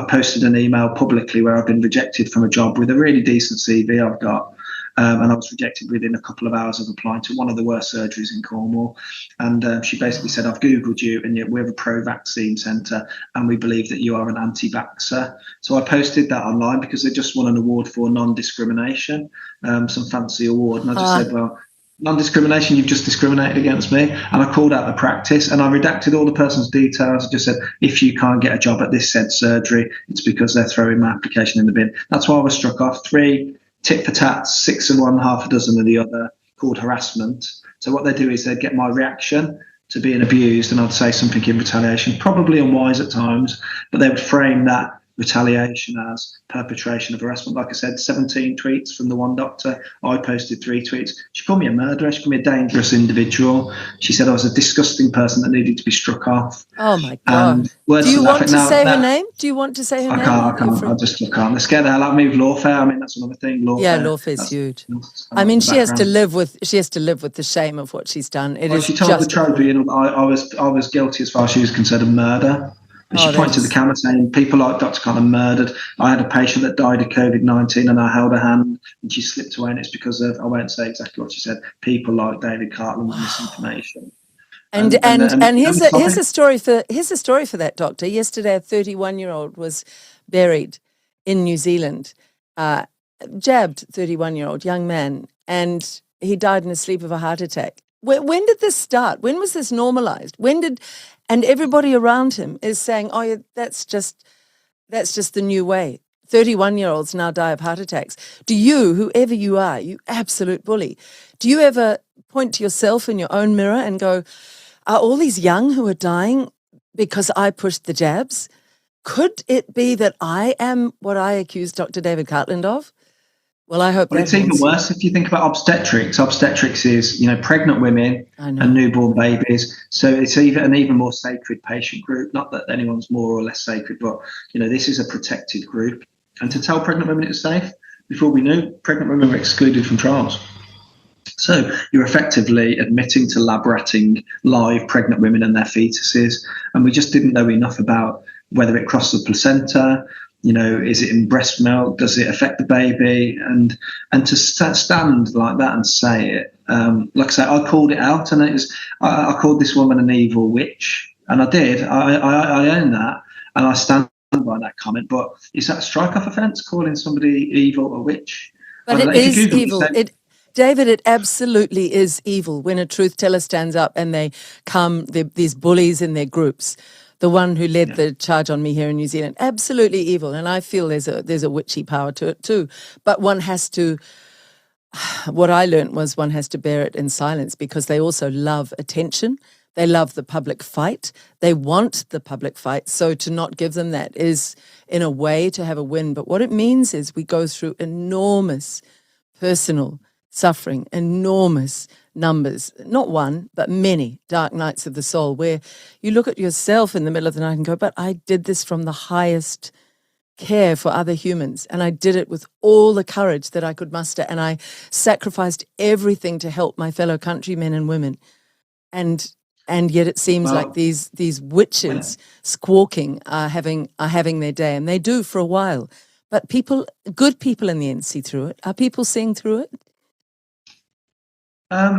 posted an email publicly where I've been rejected from a job with a really decent CV I've got. And I was rejected within a couple of hours of applying to one of the worst surgeries in Cornwall. And she basically said, I've Googled you, and yet we're a pro-vaccine centre, and we believe that you are an anti-vaxxer. So I posted that online because they just won an award for non-discrimination, some fancy award. And I just said, well, non-discrimination, you've just discriminated against me. And I called out the practice, and I redacted all the person's details. I just said, if you can't get a job at this said surgery, it's because they're throwing my application in the bin. That's why I was struck off. 3 tit for tat, 6 of one, half a dozen of the other. called harassment. So what they do is they get my reaction to being abused, and I'd say something in retaliation, probably unwise at times, but they would frame that retaliation as perpetration of harassment. Like I said, 17 tweets from the one doctor. I posted 3 tweets. She called me a murderer. She called me a dangerous individual. She said I was a disgusting person that needed to be struck off. Oh my God. Do you want to say her name? Do you want to say her name? I can't. I can't. They scare the hell out of me with lawfare. I mean, that's another thing. Lawfare. Lawfare's huge. I mean, she has to live with the shame of what she's done. She told the tribunal I was guilty as far as she was concerned of murder. And she pointed to the camera saying, people like Dr. Cartland murdered. I had a patient that died of COVID-19 and I held her hand and she slipped away, and it's because of, I won't say exactly what she said, people like David Cartland with misinformation. And here's a story for that doctor. Yesterday, a 31-year-old was buried in New Zealand, jabbed 31-year-old young man, and he died in his sleep of a heart attack. When did this start? When was this normalized? And everybody around him is saying, "Oh, yeah, that's just the new way." 31-year-olds now die of heart attacks. Do you, whoever you are, you absolute bully, do you ever point to yourself in your own mirror and go, "Are all these young who are dying because I pushed the jabs? Could it be that I am what I accused Dr. David Cartland of?" Well, I hope. Well, it's even worse if you think about obstetrics. Obstetrics is, pregnant women and newborn babies. So it's an even more sacred patient group. Not that anyone's more or less sacred, but this is a protected group. And to tell pregnant women it was safe, before we knew, pregnant women were excluded from trials. So you're effectively admitting to lab ratting live pregnant women and their fetuses, and we just didn't know enough about whether it crossed the placenta. Is it in breast milk? Does it affect the baby? And to stand like that and say it, like I say, I called it out, and I called this woman an evil witch, and I did. I own that, and I stand by that comment. But is that a strike-off offence, calling somebody evil a witch? But it is evil. David, it absolutely is evil when a truth teller stands up and they come, these bullies in their groups. The one who led the charge on me here in New Zealand, absolutely evil. And I feel there's a witchy power to it too. But one has to, what I learned was one has to bear it in silence, because they also love attention. They love the public fight. They want the public fight. So to not give them that is, in a way, to have a win. But what it means is we go through enormous personal suffering, enormous numbers, not one, but many dark nights of the soul, where you look at yourself in the middle of the night and go, but I did this from the highest care for other humans, and I did it with all the courage that I could muster, and I sacrificed everything to help my fellow countrymen and women. And yet it seems like these witches squawking are having their day, and they do for a while. But good people in the end see through it. Are people seeing through it?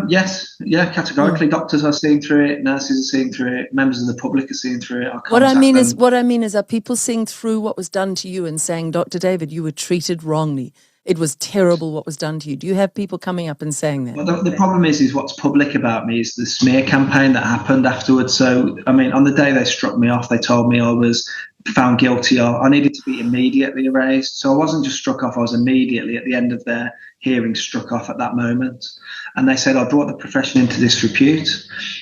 Yes, categorically. Doctors are seeing through it, nurses are seeing through it, members of the public are seeing through it. What I mean is, are people seeing through what was done to you and saying, Dr. David, you were treated wrongly? It was terrible what was done to you. Do you have people coming up and saying that? Well, the problem is what's public about me is the smear campaign that happened afterwards. So, I mean, on the day they struck me off, they told me I was found guilty of, I needed to be immediately erased. So I wasn't just struck off, I was immediately at the end of their hearing struck off at that moment. And they said I brought the profession into disrepute.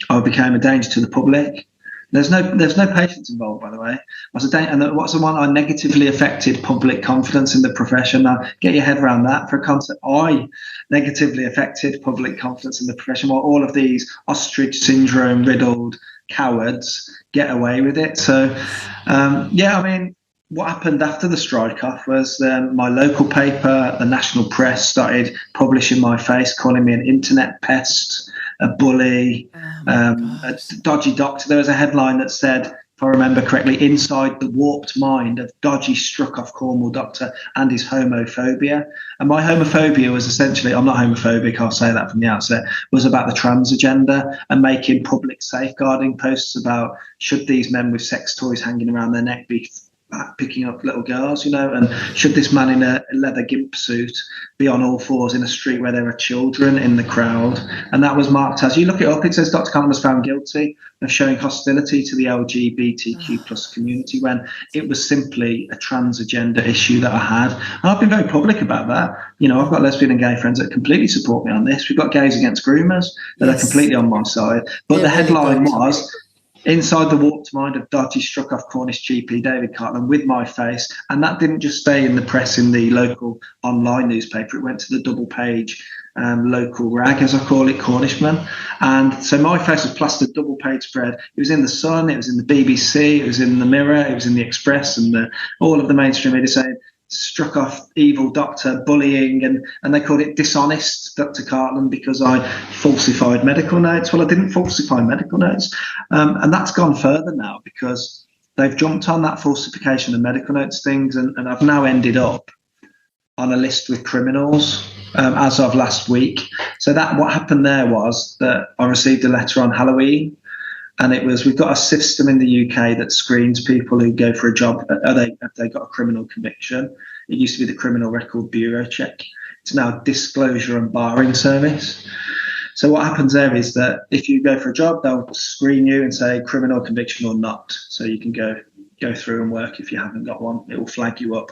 I became a danger to the public. There's no patients involved, by the way. And what's the one? I negatively affected public confidence in the profession. Now, get your head around that for a concept. I negatively affected public confidence in the profession, while all of these ostrich syndrome riddled cowards get away with it. So, I mean, what happened after the strike-off was my local paper, the national press, started publishing my face, calling me an internet pest, a bully, a dodgy doctor. There was a headline that said, if I remember correctly, inside the warped mind of dodgy struck-off Cornwall doctor and his homophobia. And my homophobia was essentially, I'm not homophobic, I'll say that from the outset, was about the trans agenda and making public safeguarding posts about should these men with sex toys hanging around their neck be picking up little girls, and should this man in a leather gimp suit be on all fours in a street where there are children in the crowd? And that was marked as, you look it up, it says Dr. Cartland was found guilty of showing hostility to the LGBTQ plus community when it was simply a trans agenda issue that I had. And I've been very public about that. I've got lesbian and gay friends that completely support me on this. We've got gays against groomers that are completely on my side. But the headline was, inside the warped mind of dodgy struck-off Cornish GP David Cartland with my face. And that didn't just stay in the press in the local online newspaper. It went to the double-page local rag, as I call it, Cornishman. And so my face was plastered double-page spread. It was in the Sun, it was in the BBC, it was in the Mirror, it was in the Express, and all of the mainstream media saying, struck off evil doctor, bullying, and they called it dishonest Dr. Cartland because I falsified medical notes. Well, I didn't falsify medical notes. And that's gone further now because they've jumped on that falsification of medical notes things, and I've now ended up on a list with criminals as of last week. So what happened there was that I received a letter on Halloween. And it was, we've got a system in the UK that screens people who go for a job. Have they got a criminal conviction? It used to be the Criminal Record Bureau check. It's now Disclosure and Barring Service. So what happens there is that if you go for a job, they'll screen you and say criminal conviction or not. So you can go through and work if you haven't got one. It will flag you up.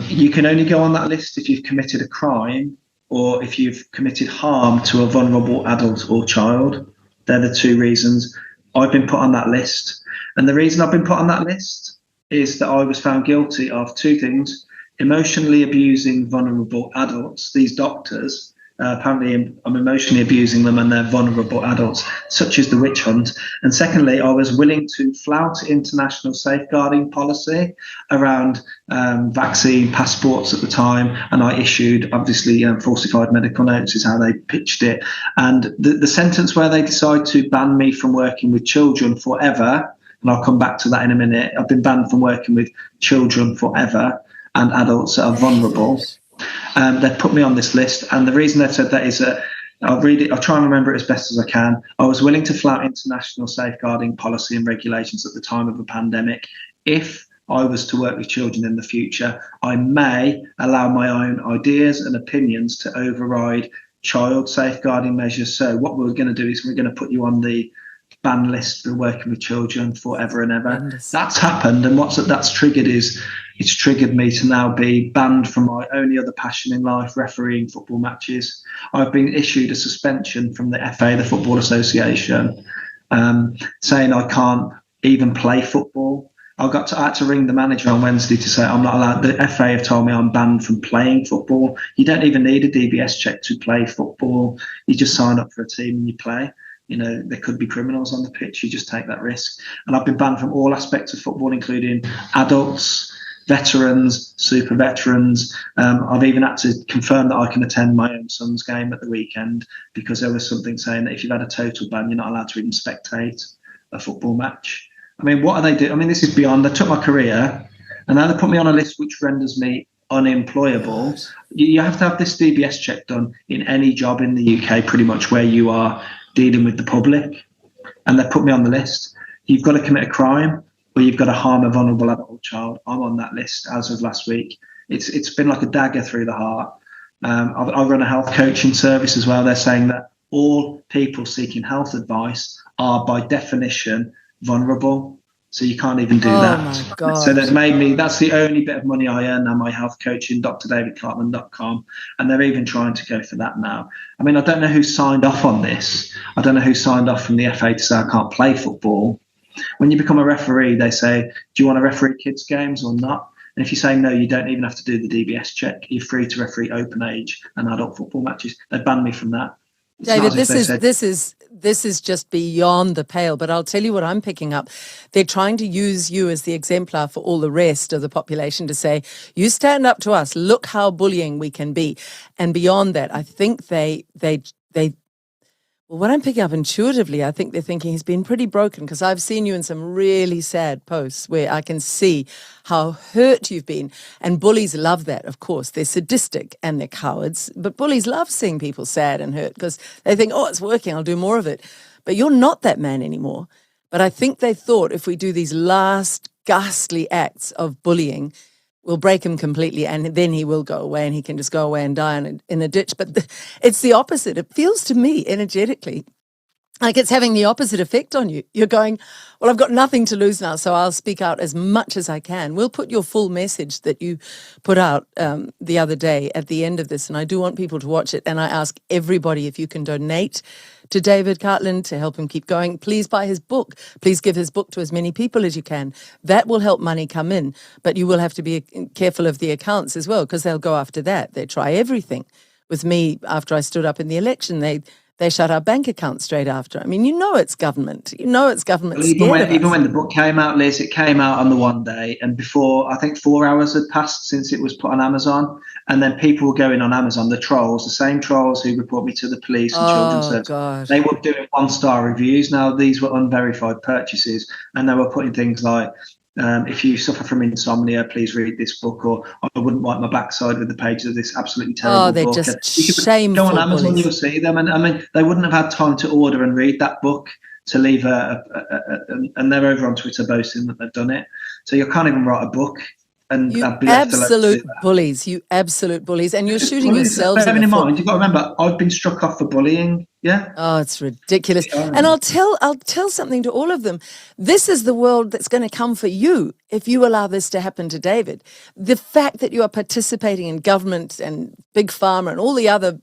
You can only go on that list if you've committed a crime or if you've committed harm to a vulnerable adult or child. They're the two reasons I've been put on that list. And the reason I've been put on that list is that I was found guilty of two things: emotionally abusing vulnerable adults, these doctors. Apparently I'm emotionally abusing them and they're vulnerable adults, such as the witch hunt. And secondly, I was willing to flout international safeguarding policy around vaccine passports at the time. And I issued, obviously, falsified medical notes is how they pitched it. And the sentence where they decide to ban me from working with children forever, and I'll come back to that in a minute. I've been banned from working with children forever and adults that are vulnerable. They've put me on this list, and the reason they've said that is that I'll read it. I'll try and remember it as best as I can. I was willing to flout international safeguarding policy and regulations at the time of a pandemic. If I was to work with children in the future, I may allow my own ideas and opinions to override child safeguarding measures. So what we're going to do is we're going to put you on the ban list for working with children forever and ever. That's happened, and that's triggered is it's triggered me to now be banned from my only other passion in life, refereeing football matches. I've been issued a suspension from the FA, the Football Association, saying I can't even play football. I had to ring the manager on Wednesday to say I'm not allowed. The FA have told me I'm banned from playing football. You don't even need a DBS check to play football. You just sign up for a team and you play. There could be criminals on the pitch. You just take that risk. And I've been banned from all aspects of football, including adults, veterans, super veterans. I've even had to confirm that I can attend my own son's game at the weekend because there was something saying that if you've had a total ban, you're not allowed to even spectate a football match. I mean, what are they doing? I mean, this is beyond. They took my career and now they put me on a list which renders me unemployable. You have to have this DBS check done in any job in the UK, pretty much where you are dealing with the public. And they put me on the list. You've got to commit a crime or you've got to harm a vulnerable adult or child. I'm on that list as of last week. It's been like a dagger through the heart. I run a health coaching service as well. They're saying that all people seeking health advice are by definition vulnerable. So you can't even do that. My God. So they've made me, that's the only bit of money I earn now, my health coaching, drdavidcartland.com. And they're even trying to go for that now. I mean, I don't know who signed off on this. I don't know who signed off from the FA to say I can't play football. When you become a referee, they say, do you want to referee kids' games or not? And if you say no, you don't even have to do the DBS check. You're free to referee open age and adult football matches. They banned me from that. David, this is just beyond the pale, but I'll tell you what I'm picking up. They're trying to use you as the exemplar for all the rest of the population to say, you stand up to us, look how bullying we can be. And beyond that, I think well, what I'm picking up intuitively, I think they're thinking he's been pretty broken because I've seen you in some really sad posts where I can see how hurt you've been. And bullies love that, of course. They're sadistic and they're cowards, but bullies love seeing people sad and hurt because they think, oh, it's working, I'll do more of it. But you're not that man anymore. But I think they thought if we do these last ghastly acts of bullying will break him completely, and then he will go away and he can just go away and die in a ditch. But it's the opposite. It feels to me energetically like it's having the opposite effect on you. You're going, well, I've got nothing to lose now, so I'll speak out as much as I can. We'll put your full message that you put out the other day at the end of this, and I do want people to watch it. And I ask everybody if you can donate to David Cartland to help him keep going. Please buy his book. Please give his book to as many people as you can. That will help money come in, but you will have to be careful of the accounts as well, because they'll go after that. They try everything. With me, after I stood up in the election, they shut our bank account straight after. I mean, it's government. It's government. Well, even when the book came out, Liz, it came out on the one day, and before, I think 4 hours had passed since it was put on Amazon, and then people were going on Amazon, the trolls, the same trolls who report me to the police and children's service. Gosh. They were doing 1-star reviews. Now, these were unverified purchases, and they were putting things like, if you suffer from insomnia, please read this book, or I wouldn't wipe my backside with the pages of this absolutely terrible they're book. just Go shameful. on Amazon, bullies. you'll see them. And I mean, they wouldn't have had time to order and read that book to leave and they're over on Twitter boasting that they've done it. So you can't even write a book. And You absolute bullies. You absolute bullies. And you're shooting yourselves in the foot. Mind, you've got to remember, I've been struck off for bullying. Yeah. Oh, it's ridiculous. And I'll tell something to all of them. This is the world that's going to come for you if you allow this to happen to David. The fact that you are participating in government and big pharma and all the other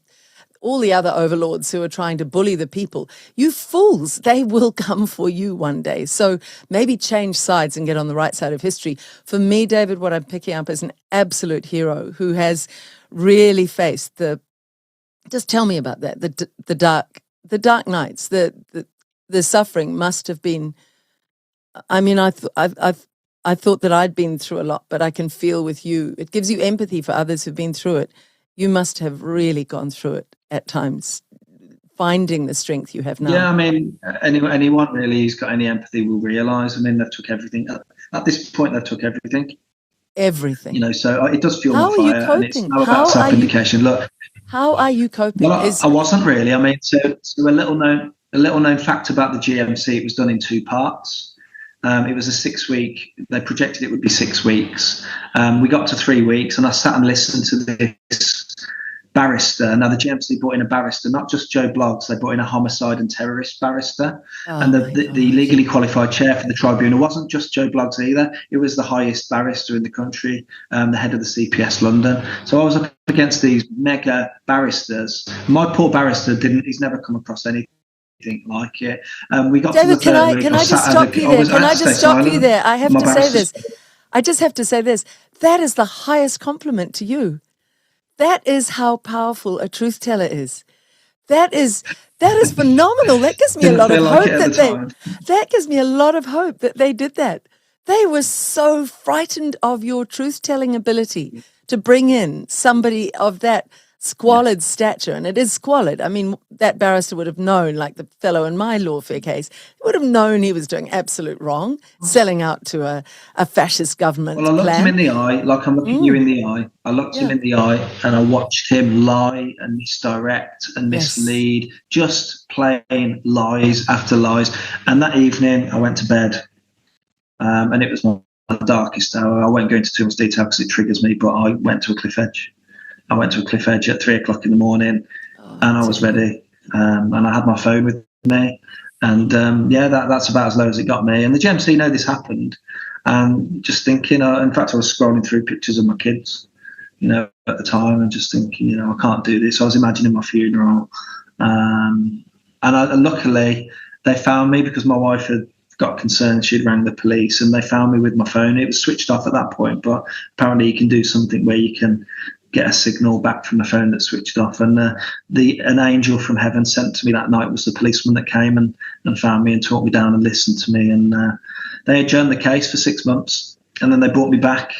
overlords who are trying to bully the people, you fools, they will come for you one day. So maybe change sides and get on the right side of history. For me, David, what I'm picking up is an absolute hero who has really faced just tell me about that, the dark nights, the suffering must have been. I mean, I thought that I'd been through a lot, but I can feel with you. It gives you empathy for others who've been through it. You must have really gone through it at times, finding the strength you have now. Yeah, I mean, anyone really who's got any empathy will realise. I mean, they've took everything. At this point, they've took everything. Everything. So it does fuel How the fire. are you coping? And it's not about self-indication. Look, how are you coping? Well, I wasn't really. I mean, so a little known fact about the GMC. It was done in 2 parts. It was a 6-week. They projected it would be 6 weeks. We got to 3 weeks, and I sat and listened to this barrister. Now, the GMC brought in a barrister, not just Joe Bloggs. They brought in a homicide and terrorist barrister. And the legally qualified chair for the tribunal wasn't just Joe Bloggs either. It was the highest barrister in the country, the head of the CPS London. So I was up against these mega barristers. My poor barrister he's never come across anything like it. We got David, to the third week. Can I just stop you there? Can I just stop you there? I have to say this. I just have to say this. That is the highest compliment to you. That is how powerful a truth teller is. That is phenomenal. That gives me a lot of hope that gives me a lot of hope that they did that. They were so frightened of your truth telling ability to bring in somebody of that squalid stature, and it is squalid. I mean, that barrister would have known, like the fellow in my lawfare case, would have known he was doing absolute wrong, selling out to a fascist government Well, I looked plan. him in the eye, like I'm looking you in the eye. I looked him in the eye, and I watched him lie and misdirect and mislead, just plain lies after lies. And that evening, I went to bed, and it was my darkest hour. I won't go into too much detail because it triggers me, but I went to a cliff edge. I went to a cliff edge at 3 o'clock in the morning, and I was ready. And I had my phone with me, and that's about as low as it got me. And the GMC know this happened, and just thinking. In fact, I was scrolling through pictures of my kids, at the time, and just thinking, I can't do this. I was imagining my funeral, and luckily they found me because my wife had got concerned. She'd rang the police, and they found me with my phone. It was switched off at that point, but apparently you can do something where you can get a signal back from the phone that's switched off. And an angel from heaven sent to me that night was the policeman that came and found me and talked me down and listened to me. And they adjourned the case for 6 months, and then they brought me back.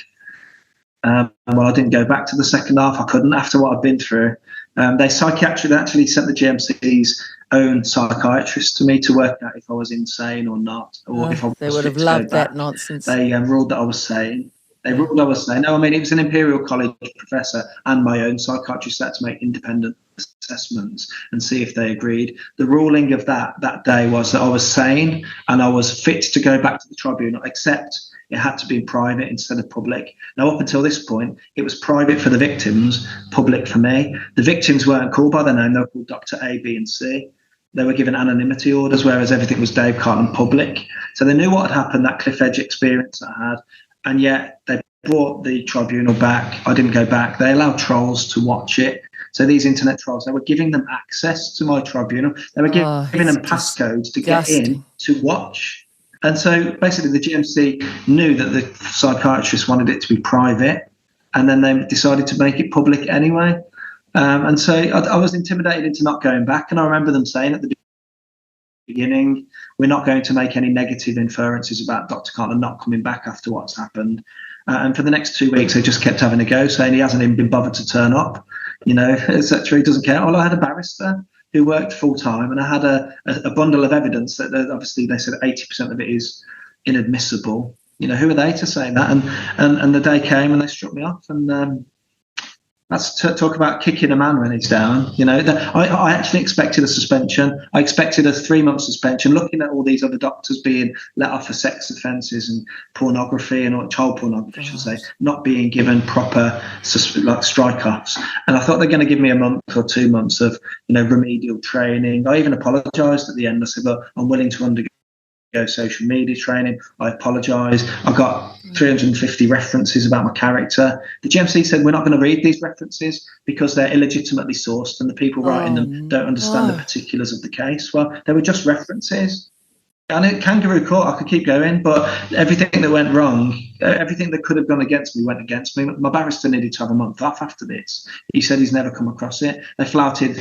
Well, I didn't go back to the second half. I couldn't after what I'd been through. They actually sent the GMC's own psychiatrist to me to work out if I was insane or not, or if I was. They would have loved that nonsense. They ruled that I was sane. No, I mean, it was an Imperial College professor and my own psychiatrist had to make independent assessments and see if they agreed. The ruling of that day was that I was sane and I was fit to go back to the tribunal, except it had to be private instead of public. Now, up until this point, it was private for the victims, public for me. The victims weren't called by their name, they were called Dr. A, B, and C. They were given anonymity orders, whereas everything was Dave Cartland public. So they knew what had happened, that cliff edge experience I had, and yet they brought the tribunal back. I didn't go back. They allowed trolls to watch it. So these internet trolls, they were giving them access to my tribunal. They were giving them passcodes to get in to watch. And so basically the GMC knew that the psychiatrist wanted it to be private, and then they decided to make it public anyway. And so I was intimidated into not going back. And I remember them saying at the beginning, we're not going to make any negative inferences about Dr. Cartland not coming back after what's happened. And for the next 2 weeks, they just kept having a go, saying he hasn't even been bothered to turn up, etc. He doesn't care. Well, I had a barrister who worked full time, and I had a bundle of evidence that obviously they said 80% of it is inadmissible. Who are they to say that? And the day came and they struck me off. And that's to talk about kicking a man when he's down. I actually expected a suspension. I expected a 3-month suspension, looking at all these other doctors being let off for sex offences and pornography and child pornography, I should say, not being given proper strike-offs. And I thought they're going to give me a month or 2 months of remedial training. I even apologised at the end. I said, look, I'm willing to undergo social media training. I apologise. I got 350 references about my character. The GMC said we're not going to read these references because they're illegitimately sourced and the people writing them don't understand the particulars of the case. Well, they were just references. And at Kangaroo Court, I could keep going, but everything that went wrong, everything that could have gone against me went against me. My barrister needed to have a month off after this. He said he's never come across it. They flouted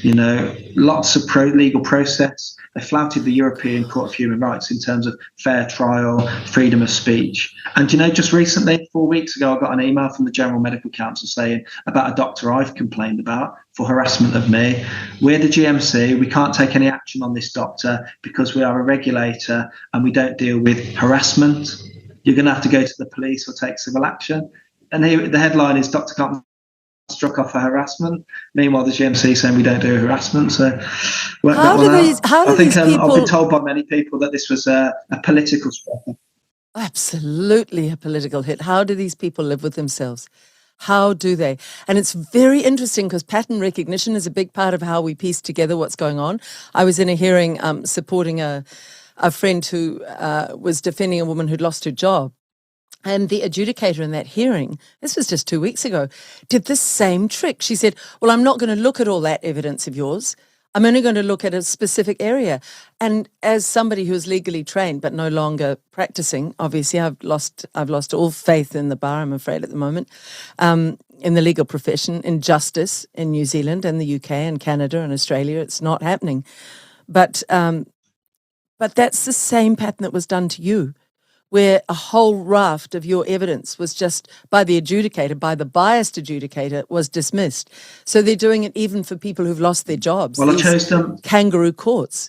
lots of legal process. They flouted the European Court of Human Rights in terms of fair trial, freedom of speech. And just recently, 4 weeks ago, I got an email from the General Medical Council saying about a doctor I've complained about for harassment of me. We're the GMC. We can't take any action on this doctor because we are a regulator and we don't deal with harassment. You're going to have to go to the police or take civil action. And here, the headline is Dr. Cartland struck off for harassment. Meanwhile, the GMC saying we don't do harassment. So I've been told by many people that this was a political struggle. Absolutely a political hit. How do these people live with themselves? How do they? And it's very interesting because pattern recognition is a big part of how we piece together what's going on. I was in a hearing supporting a friend who was defending a woman who'd lost her job. And the adjudicator in that hearing, this was just 2 weeks ago, did the same trick. She said, well, I'm not going to look at all that evidence of yours. I'm only going to look at a specific area. And as somebody who is legally trained but no longer practicing, obviously I've lost all faith in the bar, I'm afraid, at the moment, in the legal profession, in justice in New Zealand and the UK and Canada and Australia. It's not happening. But that's the same pattern that was done to you, where a whole raft of your evidence was just, by the adjudicator, by the biased adjudicator, was dismissed. So they're doing it even for people who've lost their jobs. Well, I chose them. Kangaroo courts.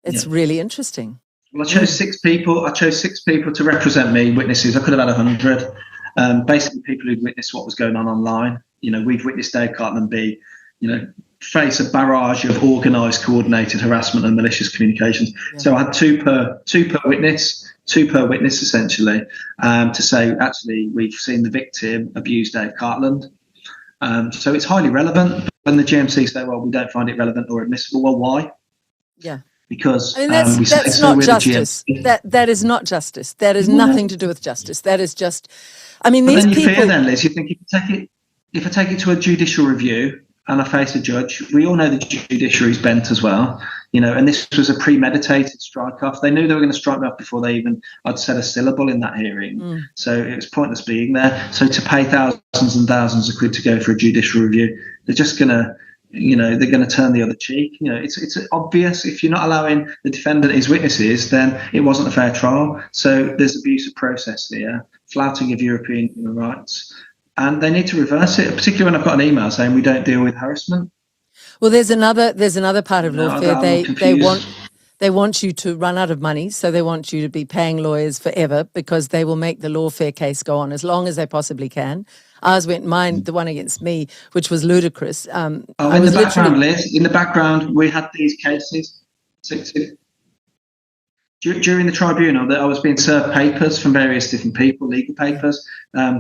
It's really interesting. Well, I chose 6 people. I chose 6 people to represent me, witnesses. I could have had 100. Basically, people who'd witnessed what was going on online. We've witnessed Dave Cartland be, face a barrage of organised, coordinated harassment and malicious communications. Yeah. So I had two per witness essentially, to say, actually, we've seen the victim abuse Dave Cartland. So it's highly relevant. When the GMC say, well, we don't find it relevant or admissible, well, why? Yeah. Because that's not justice. That is not justice. That is nothing to do with justice. That is just, these people. Fear then, Liz, you think if I take it to a judicial review and I face a judge, we all know the judiciary's bent as well, and this was a premeditated strike-off. They knew they were going to strike me off before I'd said a syllable in that hearing. So it was pointless being there. So to pay thousands and thousands of quid to go for a judicial review, they're just going to, they're going to turn the other cheek. It's obvious. If you're not allowing the defendant his witnesses, then it wasn't a fair trial. So there's abuse of process there, flouting of European human rights. And they need to reverse it, particularly when I've got an email saying we don't deal with harassment. Well, there's another part of lawfare. They want you to run out of money, so they want you to be paying lawyers forever because they will make the lawfare case go on as long as they possibly can. Ours went the one against me, which was ludicrous. In the background, we had these cases. During the tribunal, that I was being served papers from various different people, legal papers,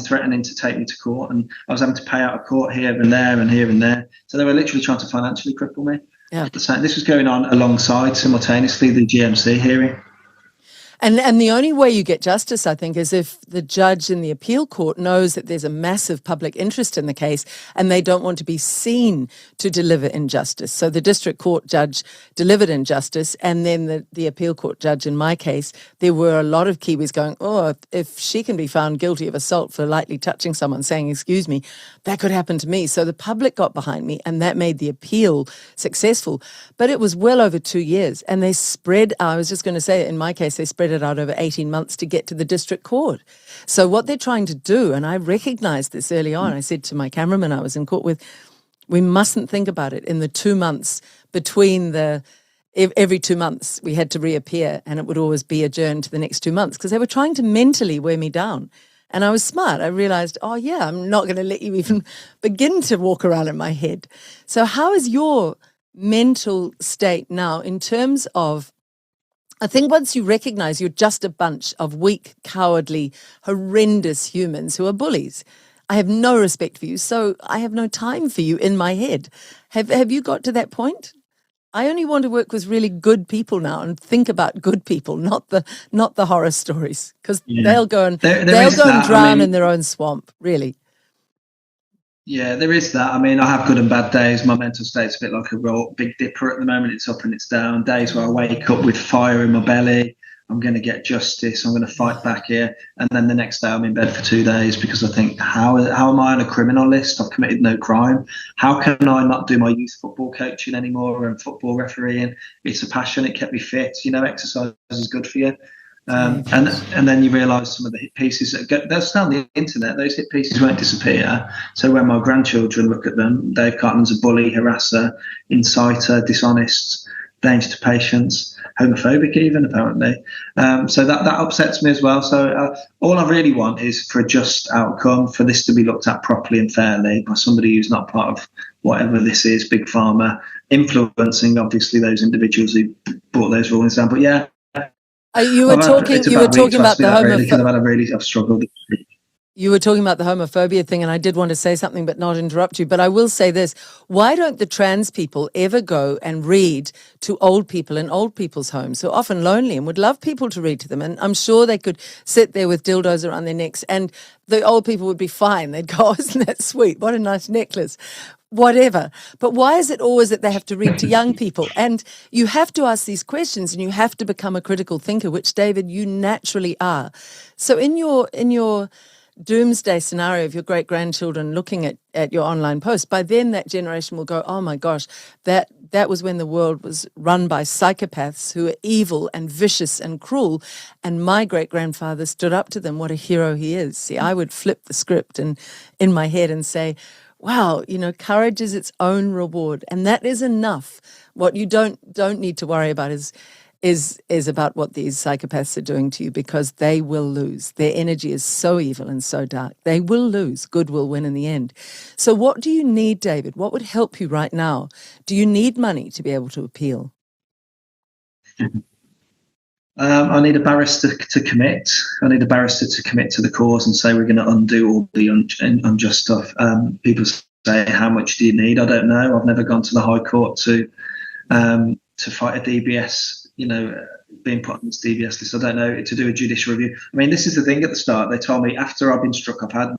threatening to take me to court, and I was having to pay out of court here and there and here and there. So they were literally trying to financially cripple me. Yeah. So this was going on alongside, simultaneously, the GMC hearing. And the only way you get justice, I think, is if the judge in the appeal court knows that there's a massive public interest in the case and they don't want to be seen to deliver injustice. So the district court judge delivered injustice, and then the appeal court judge, in my case, there were a lot of Kiwis going, oh, if she can be found guilty of assault for lightly touching someone, saying, excuse me, that could happen to me. So the public got behind me, and that made the appeal successful. But it was well over 2 years, and they spread, I was just going to say, in my case, they spread it out over 18 months to get to the district court. So what they're trying to do, and I recognized this early on, I said to my cameraman I was in court with, we mustn't think about it in the 2 months between every 2 months we had to reappear, and it would always be adjourned to the next 2 months, because they were trying to mentally wear me down. And I was smart. I realized, oh yeah, I'm not going to let you even begin to walk around in my head. So how is your mental state now in terms of, I think once you recognize you're just a bunch of weak, cowardly, horrendous humans who are bullies, I have no respect for you, so I have no time for you in my head. Have you got to that point? I only want to work with really good people now and think about good people, not the horror stories, because they'll go and drown in their own swamp, really. Yeah, there is that. I mean, I have good and bad days. My mental state's a bit like a Big Dipper at the moment. It's up and it's down. Days where I wake up with fire in my belly. I'm going to get justice. I'm going to fight back here. And then the next day I'm in bed for 2 days because I think, how am I on a criminal list? I've committed no crime. How can I not do my youth football coaching anymore and football refereeing? It's a passion. It kept me fit. Exercise is good for you. And then you realise some of the hit pieces they're still on the internet. Those hit pieces won't disappear. So when my grandchildren look at them, Dave Cartland's a bully, harasser, inciter, dishonest, danger to patients, homophobic even, apparently. So that upsets me as well. So all I really want is for a just outcome, for this to be looked at properly and fairly by somebody who's not part of whatever this is, Big Pharma, influencing obviously those individuals who brought those rulings down. But yeah. You were talking about the homophobia. I've struggled. You were talking about the homophobia thing, and I did want to say something but not interrupt you. But I will say this. Why don't the trans people ever go and read to old people in old people's homes who are often lonely and would love people to read to them? And I'm sure they could sit there with dildos around their necks and the old people would be fine. They'd go, oh, isn't that sweet? What a nice necklace. Whatever. But why is it always that they have to read to young people? And you have to ask these questions and you have to become a critical thinker, which, David, you naturally are. So in your doomsday scenario of your great-grandchildren looking at your online post, by then that generation will go, oh my gosh, that was when the world was run by psychopaths who are evil and vicious and cruel, and my great-grandfather stood up to them. What a hero he is. See, I would flip the script and in my head and say, wow, courage is its own reward, and that is enough. What you don't need to worry about is about what these psychopaths are doing to you, because they will lose. Their energy is so evil and so dark. They will lose. Good will win in the end. So what do you need, David? What would help you right now? Do you need money to be able to appeal? I need a barrister to commit. I need a barrister to commit to the cause and say we're going to undo all the unjust stuff. People say, how much do you need? I don't know. I've never gone to the High Court to fight a DBS, being put on this DBS list. I don't know, to do a judicial review. I mean, this is the thing at the start. They told me after I've been struck, I've had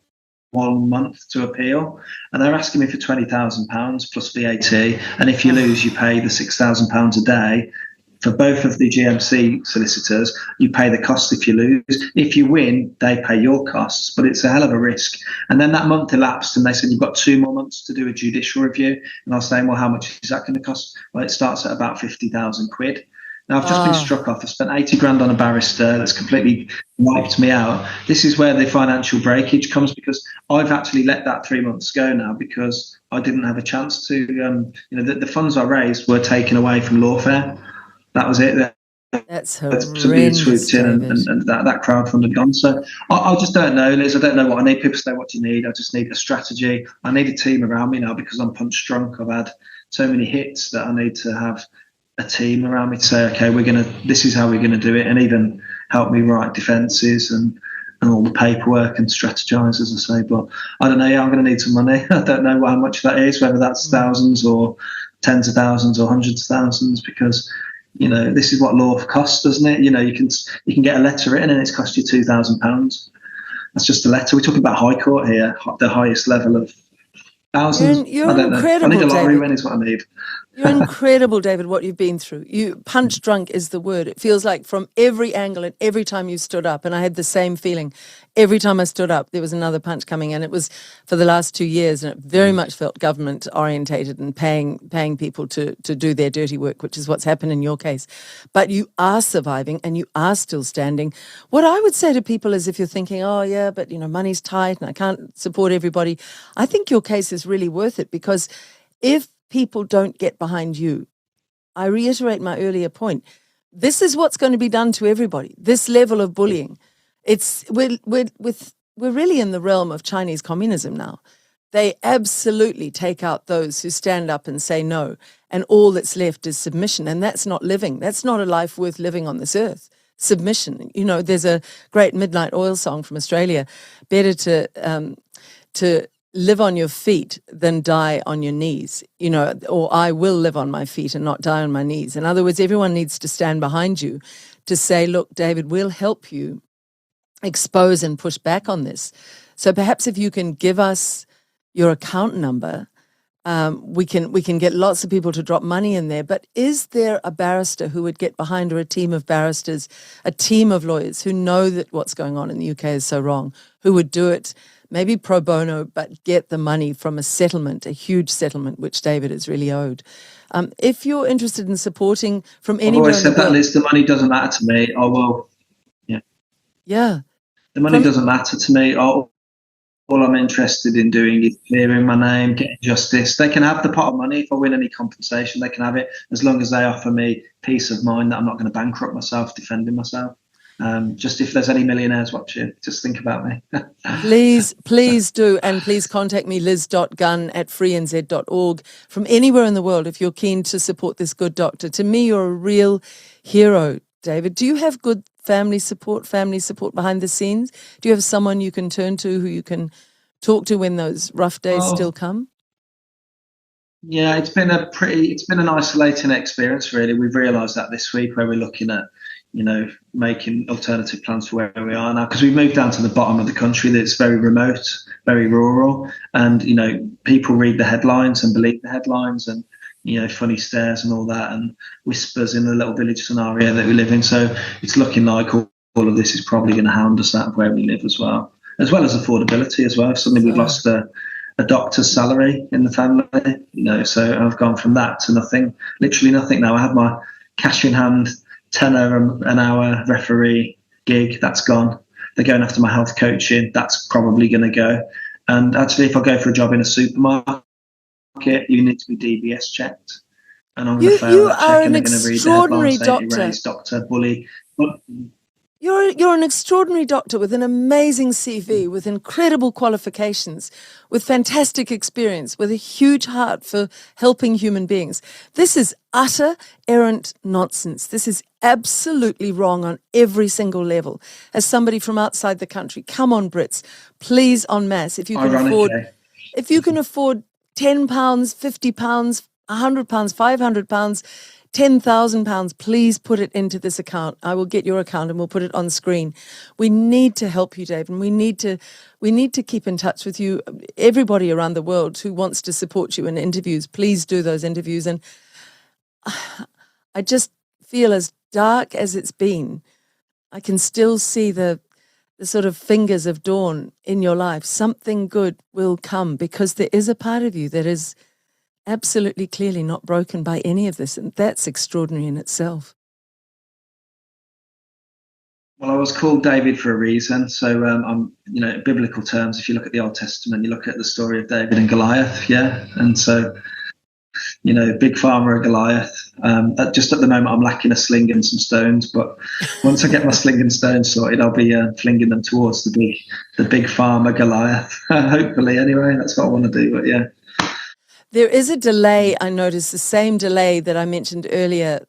1 month to appeal, and they're asking me for £20,000 plus VAT. And if you lose, you pay the £6,000 a day. For both of the GMC solicitors, you pay the costs if you lose. If you win, they pay your costs, but it's a hell of a risk. And then that month elapsed and they said, you've got 2 more months to do a judicial review. And I was saying, well, how much is that going to cost? Well, it starts at about 50,000 quid. Now, I've just been struck off. I spent 80 grand on a barrister that's completely wiped me out. This is where the financial breakage comes, because I've actually let that 3 months go now because I didn't have a chance to, the funds I raised were taken away from lawfare. That was it. That's horrendous. Somebody swooped in and that crowdfunded gone. So I just don't know, Liz. I don't know what I need. People say, what do you need? I just need a strategy. I need a team around me now because I'm punch drunk. I've had so many hits that I need to have a team around me to say, okay, this is how we're gonna do it, and even help me write defences and all the paperwork and strategize, as I say. But I don't know. Yeah, I'm going to need some money. I don't know how much that is, whether that's thousands or tens of thousands or hundreds of thousands, because this is what law costs, doesn't it? You can get a letter written and it's cost you £2,000. That's just a letter. We're talking about High Court here, the highest level of thousands. You're I don't incredible, know. I need a lottery David. win is what I need. You're incredible, David, what you've been through. You punch drunk is the word. It feels like from every angle and every time you stood up, and I had the same feeling. Every time I stood up, there was another punch coming, and it was for the last 2 years, and it very much felt government orientated and paying people to do their dirty work, which is what's happened in your case. But you are surviving and you are still standing. What I would say to people is, if you're thinking, oh yeah, but money's tight and I can't support everybody, I think your case is really worth it, because if people don't get behind you, I reiterate my earlier point, this is what's going to be done to everybody. This level of bullying, we're really in the realm of Chinese communism now. They absolutely take out those who stand up and say no, and all that's left is submission, and that's not living. That's not a life worth living on this earth. Submission. There's a great Midnight Oil song from Australia. Better to live on your feet than die on your knees, or I will live on my feet and not die on my knees. In other words, everyone needs to stand behind you to say, look, David, we'll help you expose and push back on this. So perhaps if you can give us your account number, we can get lots of people to drop money in there. But is there a barrister who would get behind, or a team of barristers, a team of lawyers who know that what's going on in the UK is so wrong, who would do it maybe pro bono, but get the money from a settlement, a huge settlement, which David is really owed? If you're interested in supporting from anywhere, I've always said that, Liz, the money doesn't matter to me. Yeah. The money doesn't matter to me. All I'm interested in doing is clearing my name, getting justice. They can have the pot of money. If I win any compensation, they can have it, as long as they offer me peace of mind that I'm not going to bankrupt myself defending myself. Just if there's any millionaires watching, just think about me. Please do. And please contact me, liz.gunn@freenz.org, from anywhere in the world if you're keen to support this good doctor. To me, you're a real hero, David. Do you have good family support behind the scenes? Do you have someone you can turn to, who you can talk to when those rough days still come? Yeah, it's been an isolating experience, really. We've realised that this week, where we're looking at making alternative plans for where we are now, because we moved down to the bottom of the country that's very remote, very rural, and people read the headlines and believe the headlines, and funny stares and all that, and whispers in the little village scenario that we live in. So it's looking like all of this is probably going to hound us out of where we live as well as affordability as well. Suddenly we've lost a doctor's salary in the family, so I've gone from that to nothing, literally nothing now. I had my cash in hand £10 an hour referee gig, that's gone. They're going after my health coaching, that's probably going to go. And actually, if I go for a job in a supermarket, you need to be DBS checked, and I'm going to fail that check, and they're going to read the headline saying erased doctor, bully. You're an extraordinary doctor with an amazing CV, with incredible qualifications, with fantastic experience, with a huge heart for helping human beings. This is utter, errant nonsense. This is absolutely wrong on every single level. As somebody from outside the country, come on, Brits, please, en masse, if you can afford £10, £50, £100, £500, £10,000, please put it into this account. I will get your account and we'll put it on screen. We need to help you, Dave, and we need to keep in touch with you. Everybody around the world who wants to support you in interviews, please do those interviews. And I just feel, as dark as it's been, I can still see the sort of fingers of dawn in your life. Something good will come, because there is a part of you that is absolutely clearly not broken by any of this, and that's extraordinary in itself. Well, I was called David for a reason. So I'm, biblical terms, if you look at the Old Testament, you look at the story of David and Goliath, yeah. And so, big farmer of Goliath. Just at the moment, I'm lacking a sling and some stones, but once I get my sling and stones sorted, I'll be flinging them towards the big farmer Goliath. Hopefully, anyway, that's what I want to do. But yeah. There is a delay, I noticed, the same delay that I mentioned earlier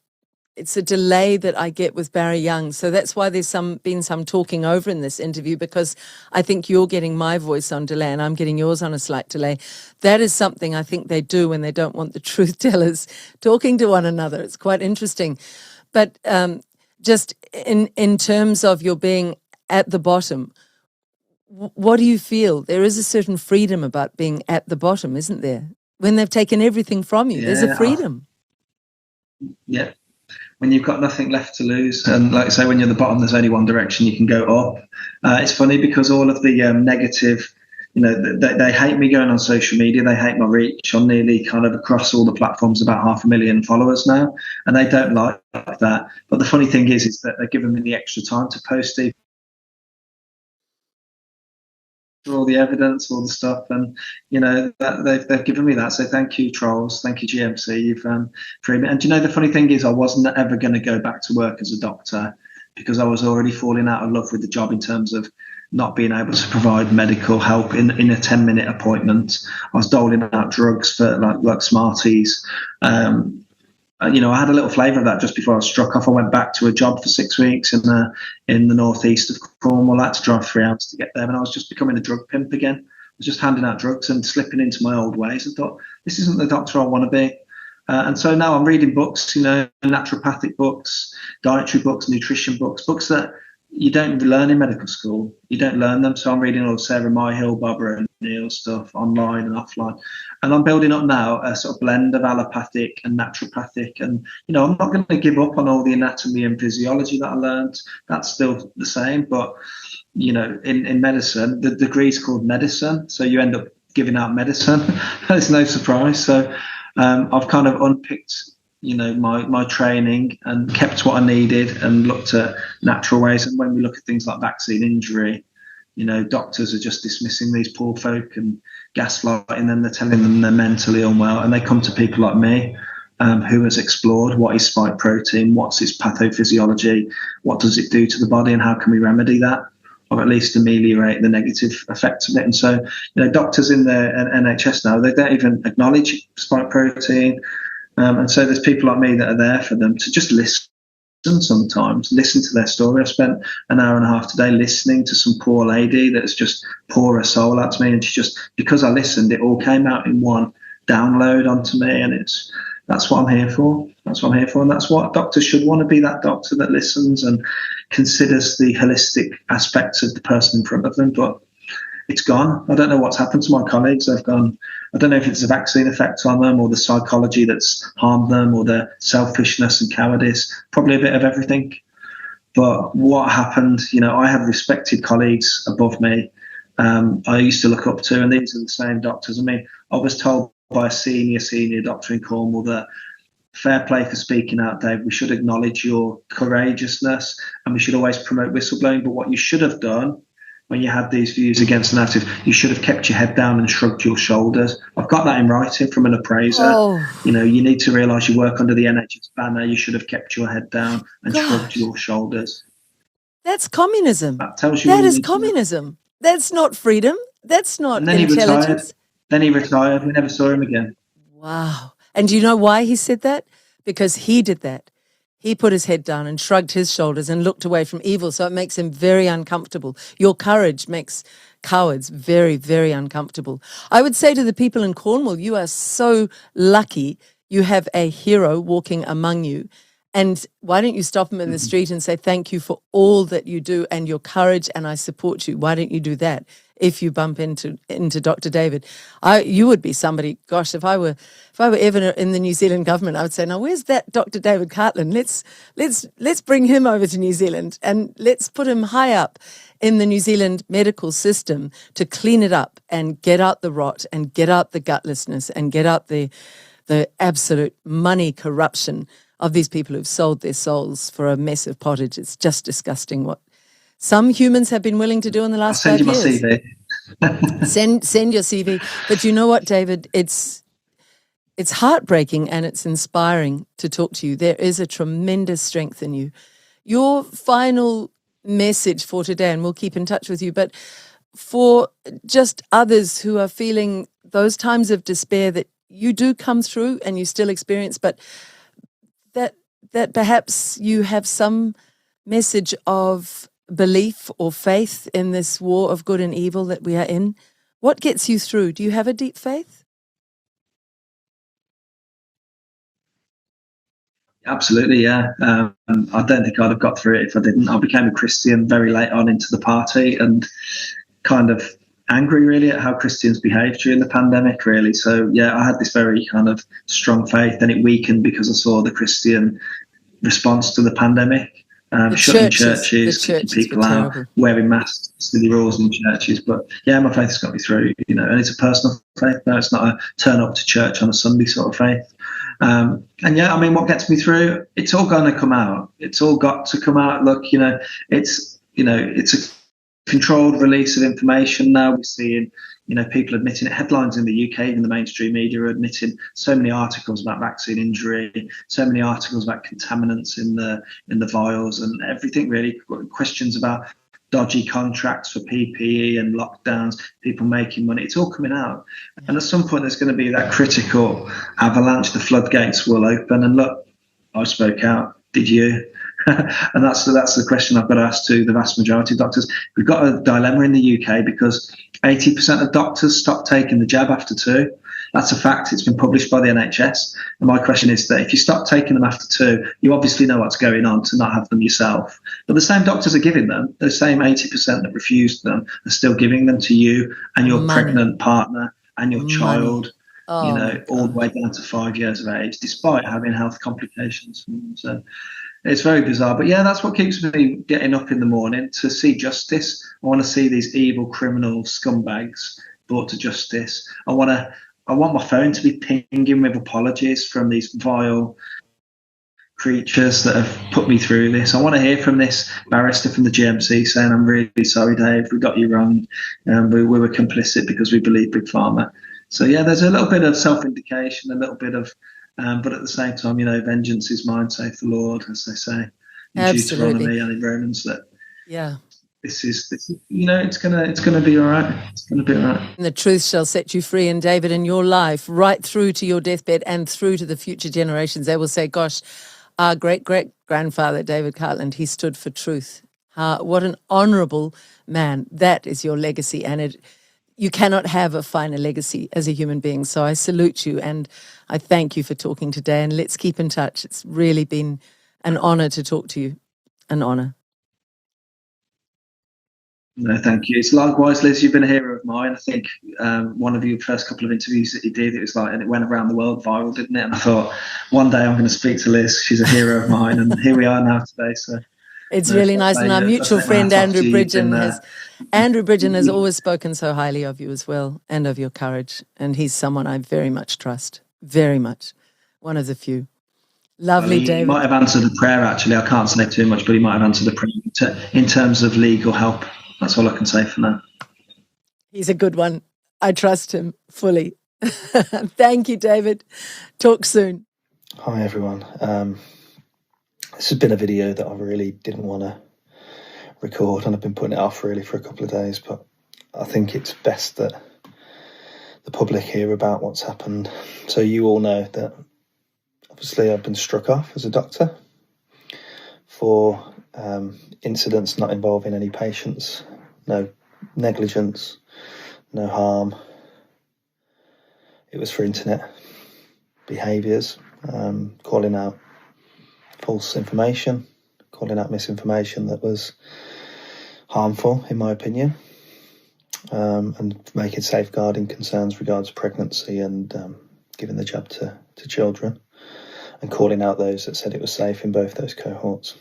it's a delay that I get with Barry Young. So that's why there's been some talking over in this interview, because I think you're getting my voice on delay and I'm getting yours on a slight delay. That is something I think they do when they don't want the truth tellers talking to one another. It's quite interesting. But just in terms of your being at the bottom, what do you feel? There is a certain freedom about being at the bottom, isn't there? When they've taken everything from you, there's a freedom. Yeah. When you've got nothing left to lose, and like I say, when you're at the bottom, there's only one direction you can go up. It's funny because all of the negative, they hate me going on social media. They hate my reach. I'm nearly kind of across all the platforms, about 500,000 followers now, and they don't like that. But the funny thing is that they're giving me the extra time to post all the evidence, all the stuff, and that they've given me that. So thank you, trolls. Thank you, GMC. You've freed me. And the funny thing is, I wasn't ever going to go back to work as a doctor because I was already falling out of love with the job in terms of not being able to provide medical help in a 10-minute appointment. I was doling out drugs for like Smarties. I had a little flavour of that just before I was struck off. I went back to a job for 6 weeks in the northeast of Cornwall. I had to drive 3 hours to get there, and I was just becoming a drug pimp again. I was just handing out drugs and slipping into my old ways. I thought, this isn't the doctor I want to be. And so now I'm reading books, naturopathic books, dietary books, nutrition books that you don't learn in medical school. You don't learn them. So I'm reading all Sarah Myhill, Barbara O'Neill stuff online and offline. And I'm building up now a sort of blend of allopathic and naturopathic. And, I'm not going to give up on all the anatomy and physiology that I learned. That's still the same. But, in medicine, the degree is called medicine. So you end up giving out medicine. There's no surprise. So I've kind of unpicked my training and kept what I needed and looked at natural ways. And when we look at things like vaccine injury, doctors are just dismissing these poor folk and gaslighting them. They're telling them they're mentally unwell, and they come to people like me who has explored what is spike protein, what's its pathophysiology, what does it do to the body, and how can we remedy that, or at least ameliorate the negative effects of it. And so, doctors in the NHS now, they don't even acknowledge spike protein. And so there's people like me that are there for them to just listen sometimes, listen to their story. I spent an hour and a half today listening to some poor lady that's just pour her soul out to me. And she just, because I listened, it all came out in one download onto me. And that's what I'm here for. That's what I'm here for. And that's what doctors should want to be, that doctor that listens and considers the holistic aspects of the person in front of them. But it's gone. I don't know what's happened to my colleagues. They've gone. I don't know if it's a vaccine effect on them or the psychology that's harmed them or their selfishness and cowardice, probably a bit of everything. But what happened, I have respected colleagues above me I used to look up to, and these are the same doctors. I mean, I was told by a senior doctor in Cornwall that fair play for speaking out, Dave. We should acknowledge your courageousness and we should always promote whistleblowing. But what you should have done when you had these views against the narrative, you should have kept your head down and shrugged your shoulders. I've got that in writing from an appraiser. Oh. You need to realise you work under the NHS banner. You should have kept your head down and shrugged your shoulders. That's communism. That tells you that is communism. That's not freedom. That's not intelligence. Then he retired. We never saw him again. Wow. And do you know why he said that? Because he did that. He put his head down and shrugged his shoulders and looked away from evil, so it makes him very uncomfortable. Your courage makes cowards very, very uncomfortable. I would say to the people in Cornwall, you are so lucky you have a hero walking among you. And why don't you stop him in the street and say, thank you for all that you do and your courage, and I support you. Why don't you do that if you bump into Dr. David? You would be somebody, gosh, if I were ever in the New Zealand government, I would say, now where's that Dr. David Cartland? Let's bring him over to New Zealand and let's put him high up in the New Zealand medical system to clean it up and get out the rot and get out the gutlessness and get out the absolute money corruption of these people who've sold their souls for a mess of pottage. It's just disgusting what some humans have been willing to do in the last 5 years. Send you my CV. Send your CV. But you know what, David? It's heartbreaking and it's inspiring to talk to you. There is a tremendous strength in you. Your final message for today, and we'll keep in touch with you, but for just others who are feeling those times of despair that you do come through and you still experience, but that perhaps you have some message of belief or faith in this war of good and evil that we are in? What gets you through? Do you have a deep faith? Absolutely, yeah. I don't think I'd have got through it if I didn't. I became a Christian very late on into the party, and kind of angry really at how Christians behaved during the pandemic, really. So yeah, I had this very kind of strong faith, and it weakened because I saw the Christian response to the pandemic, shutting churches, kicking people out, wearing masks, silly rules in churches. But yeah, my faith has got me through, and it's a personal faith. No, it's not a turn up to church on a Sunday sort of faith. And yeah, I mean, what gets me through? It's all going to come out. It's all got to come out. Look, it's a controlled release of information now. We're seeing, people admitting it. Headlines in the UK, even the mainstream media, are admitting so many articles about vaccine injury, so many articles about contaminants in the vials and everything. Really, questions about dodgy contracts for PPE and lockdowns, people making money. It's all coming out, and at some point there's going to be that critical avalanche. The floodgates will open, and look, I spoke out. Did you? And that's the question I've got to ask to the vast majority of doctors. We've got a dilemma in the UK because 80% of doctors stopped taking the jab after 2. That's a fact. It's been published by the NHS. And my question is that if you stop taking them after 2, you obviously know what's going on to not have them yourself. But the same doctors are giving them, the same 80% that refused them are still giving them to you and your pregnant partner and your child, all the way down to 5 years of age, despite having health complications. So it's very bizarre. But yeah, that's what keeps me getting up in the morning, to see justice. I want to see these evil criminal scumbags brought to justice. I want my phone to be pinging with apologies from these vile creatures that have put me through this. I want to hear from this barrister from the GMC saying, I'm really sorry, Dave, we got you wrong. We were complicit because we believe Big Pharma. So yeah, there's a little bit of self-indication, a little bit of, but at the same time, vengeance is mine, saith the Lord, as they say in Deuteronomy and in Romans. That this is it's gonna be all right. It's gonna be all right. And the truth shall set you free. And David, in your life, right through to your deathbed and through to the future generations, they will say, "Gosh, our great-great-grandfather David Cartland, he stood for truth. What an honourable man! That is your legacy, and you cannot have a finer legacy as a human being. So I salute you, and I thank you for talking today. And let's keep in touch. It's really been an honour to talk to you. An honour. No, thank you. It's likewise, Liz. You've been a hero of mine. I think one of your first couple of interviews that you did, and it went around the world viral, didn't it? And I thought, one day I'm going to speak to Liz. She's a hero of mine, and here we are now today. So it's really nice. And our mutual friend Andrew Bridgen has always spoken so highly of you as well, and of your courage. And he's someone I very much trust. Very much. One of the few. Lovely, David. He might have answered the prayer, actually. I can't say too much, but he might have answered the prayer in terms of legal help. That's all I can say for now. He's a good one. I trust him fully. Thank you, David. Talk soon. Hi, everyone. This has been a video that I really didn't want to record, and I've been putting it off really for a couple of days, but I think it's best that the public hear about what's happened. So you all know that obviously I've been struck off as a doctor for incidents not involving any patients, no negligence, no harm. It was for internet behaviours, calling out false information, calling out misinformation that was harmful, in my opinion, and making safeguarding concerns regards pregnancy and giving the jab to children, and calling out those that said it was safe in both those cohorts.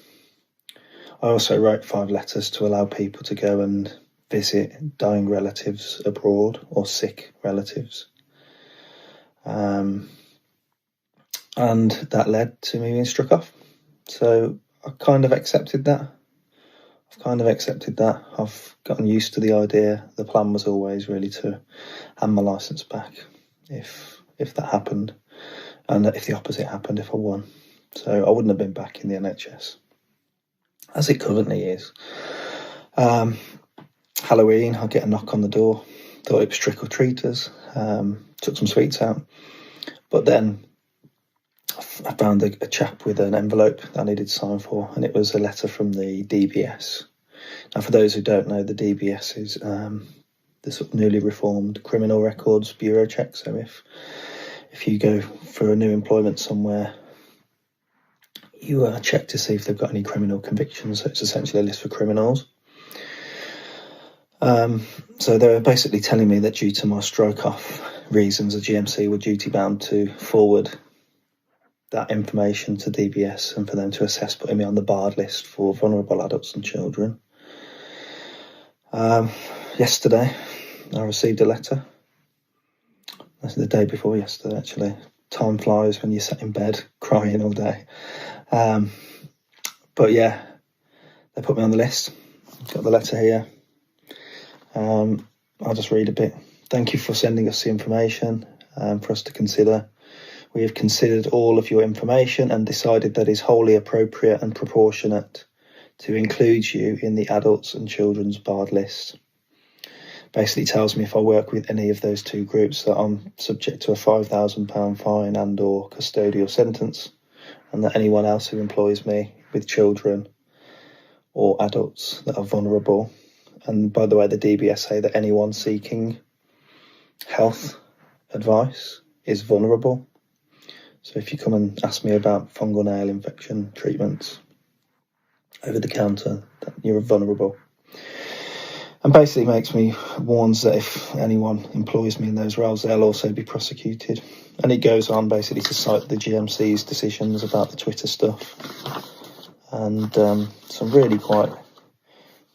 I also wrote 5 letters to allow people to go and visit dying relatives abroad or sick relatives. And that led to me being struck off. So I kind of accepted that. I've gotten used to the idea. The plan was always really to hand my licence back if that happened, and if the opposite happened, if I won. So I wouldn't have been back in the NHS, as it currently is. Halloween, I get a knock on the door. Thought it was trick-or-treaters. Took some sweets out. But then I found a chap with an envelope that I needed to sign for, and it was a letter from the DBS. Now, for those who don't know, the DBS is the sort of newly reformed Criminal Records Bureau check. So if you go for a new employment somewhere, you check to see if they've got any criminal convictions. So it's essentially a list for criminals. So they were basically telling me that due to my strike-off reasons, the GMC were duty-bound to forward that information to DBS and for them to assess putting me on the barred list for vulnerable adults and children. Yesterday, I received a letter. That's the day before yesterday, actually. Time flies when you're sat in bed crying all day. But yeah, they put me on the list. Got the letter here. I'll just read a bit. Thank you for sending us the information for us to consider. We have considered all of your information and decided that it is wholly appropriate and proportionate to include you in the adults and children's barred list. Basically tells me if I work with any of those two groups that I'm subject to a £5,000 fine and or custodial sentence, and that anyone else who employs me with children or adults that are vulnerable. And by the way, the DBS say that anyone seeking health advice is vulnerable. So if you come and ask me about fungal nail infection treatments over the counter, you're vulnerable. And basically warns that if anyone employs me in those roles, they'll also be prosecuted. And it goes on basically to cite the GMC's decisions about the Twitter stuff. And some really quite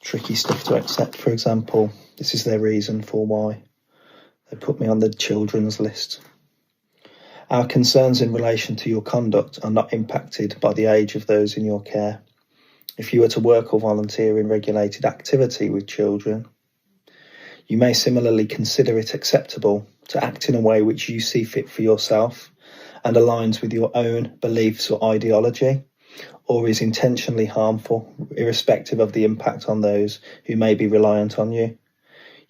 tricky stuff to accept. For example, this is their reason for why they put me on the children's list. Our concerns in relation to your conduct are not impacted by the age of those in your care. If you were to work or volunteer in regulated activity with children, you may similarly consider it acceptable to act in a way which you see fit for yourself and aligns with your own beliefs or ideology, or is intentionally harmful, irrespective of the impact on those who may be reliant on you.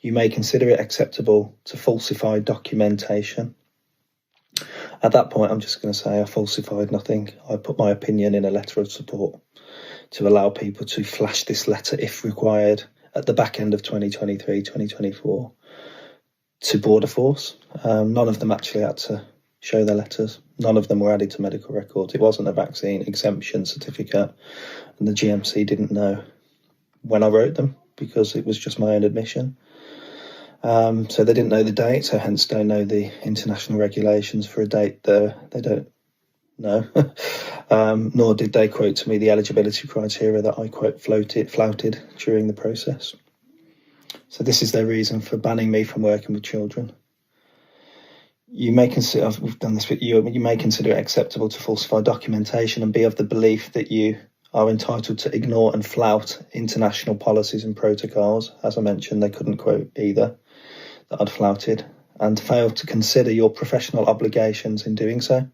You may consider it acceptable to falsify documentation. At that point, I'm just going to say I falsified nothing. I put my opinion in a letter of support to allow people to flash this letter, if required, at the back end of 2023, 2024, to Border Force. None of them actually had to show their letters. None of them were added to medical records. It wasn't a vaccine exemption certificate, and the GMC didn't know when I wrote them because it was just my own admission. So they didn't know the date, so hence don't know the international regulations for a date they don't know. Nor did they quote to me the eligibility criteria that I, quote, flouted during the process. So this is their reason for banning me from working with children. You may consider, we've done this with you may consider it acceptable to falsify documentation and be of the belief that you are entitled to ignore and flout international policies and protocols. As I mentioned, they couldn't quote either that I'd flouted, and fail to consider your professional obligations in doing so.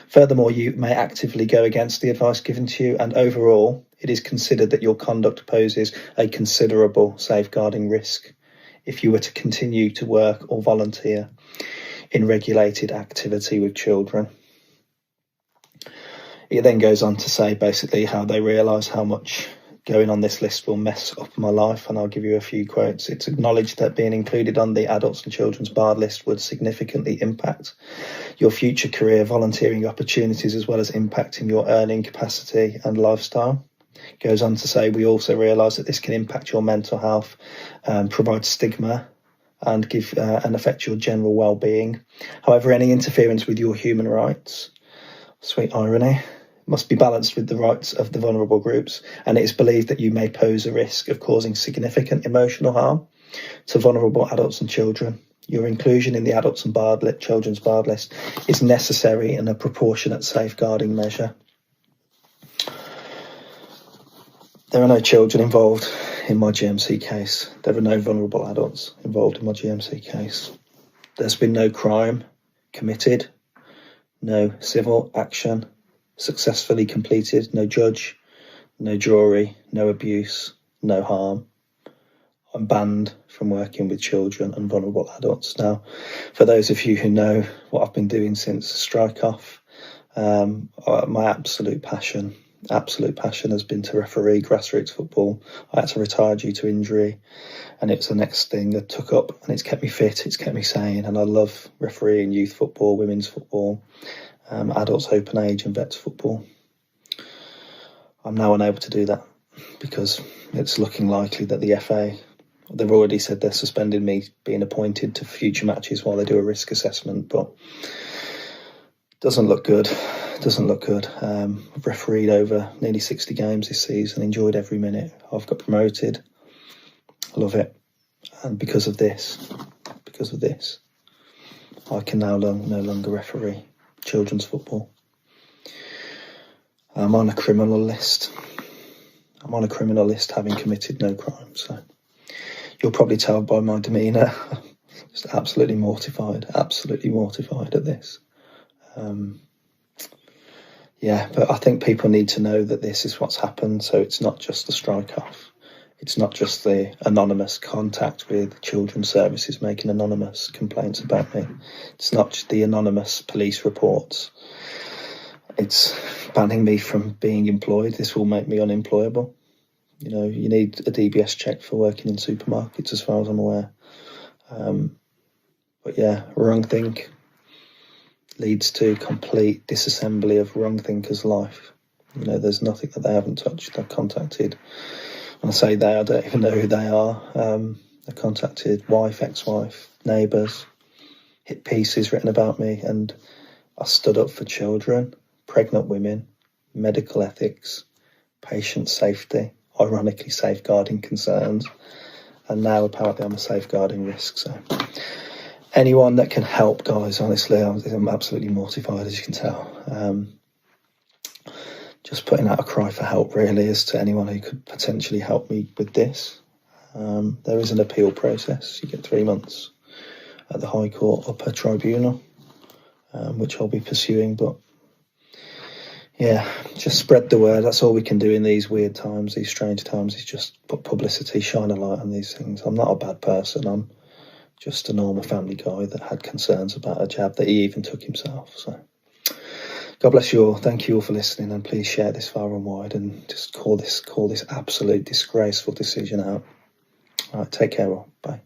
Furthermore, you may actively go against the advice given to you, and overall, it is considered that your conduct poses a considerable safeguarding risk if you were to continue to work or volunteer in regulated activity with children. It then goes on to say basically how they realise how much going on this list will mess up my life, and I'll give you a few quotes. It's acknowledged that being included on the adults and children's barred list would significantly impact your future career, volunteering opportunities, as well as impacting your earning capacity and lifestyle. It goes on to say we also realise that this can impact your mental health, provide stigma, and affect your general well-being. However, any interference with your human rights, sweet irony, must be balanced with the rights of the vulnerable groups, and it is believed that you may pose a risk of causing significant emotional harm to vulnerable adults and children. Your inclusion in the adults and children's barred list is necessary and a proportionate safeguarding measure. There are no children involved in my GMC case. There are no vulnerable adults involved in my GMC case. There's been no crime committed, no civil action successfully completed, no judge, no jury, no abuse, no harm. I'm banned from working with children and vulnerable adults. Now, for those of you who know what I've been doing since strike off, My absolute passion has been to referee grassroots football. I had to retire due to injury, and it's the next thing I took up, and it's kept me fit, it's kept me sane, and I love refereeing youth football, women's football, adults open age and vets football. I'm now unable to do that because it's looking likely that the FA, they've already said they're suspending me being appointed to future matches while they do a risk assessment, but doesn't look good. I've refereed over nearly 60 games this season, enjoyed every minute. I've got promoted. I love it. And because of this, I can now no longer referee children's football. I'm on a criminal list. Having committed no crime. So you'll probably tell by my demeanour, just absolutely mortified at this. But I think people need to know that this is what's happened. So it's not just the strike off. It's not just the anonymous contact with children's services making anonymous complaints about me. It's not just the anonymous police reports. It's banning me from being employed. This will make me unemployable. You know, you need a DBS check for working in supermarkets, as far as I'm aware. Wrong think leads to complete disassembly of wrong thinkers' life. You know, there's nothing that they haven't touched. They've contacted, when I say they, I don't even know who they are. They've contacted wife, ex-wife, neighbours, hit pieces written about me, and I stood up for children, pregnant women, medical ethics, patient safety, ironically safeguarding concerns, and now apparently I'm a safeguarding risk. So anyone that can help, guys, honestly, I'm absolutely mortified, as you can tell. Just putting out a cry for help, really, as to anyone who could potentially help me with this. There is an appeal process. You get 3 months at the High Court Upper Tribunal, which I'll be pursuing. But yeah, just spread the word. That's all we can do in these weird times, these strange times, is just put publicity, shine a light on these things. I'm not a bad person. I'm just a normal family guy that had concerns about a jab that he even took himself. So God bless you all. Thank you all for listening, and please share this far and wide, and just call this absolute disgraceful decision out. All right, take care all. Bye.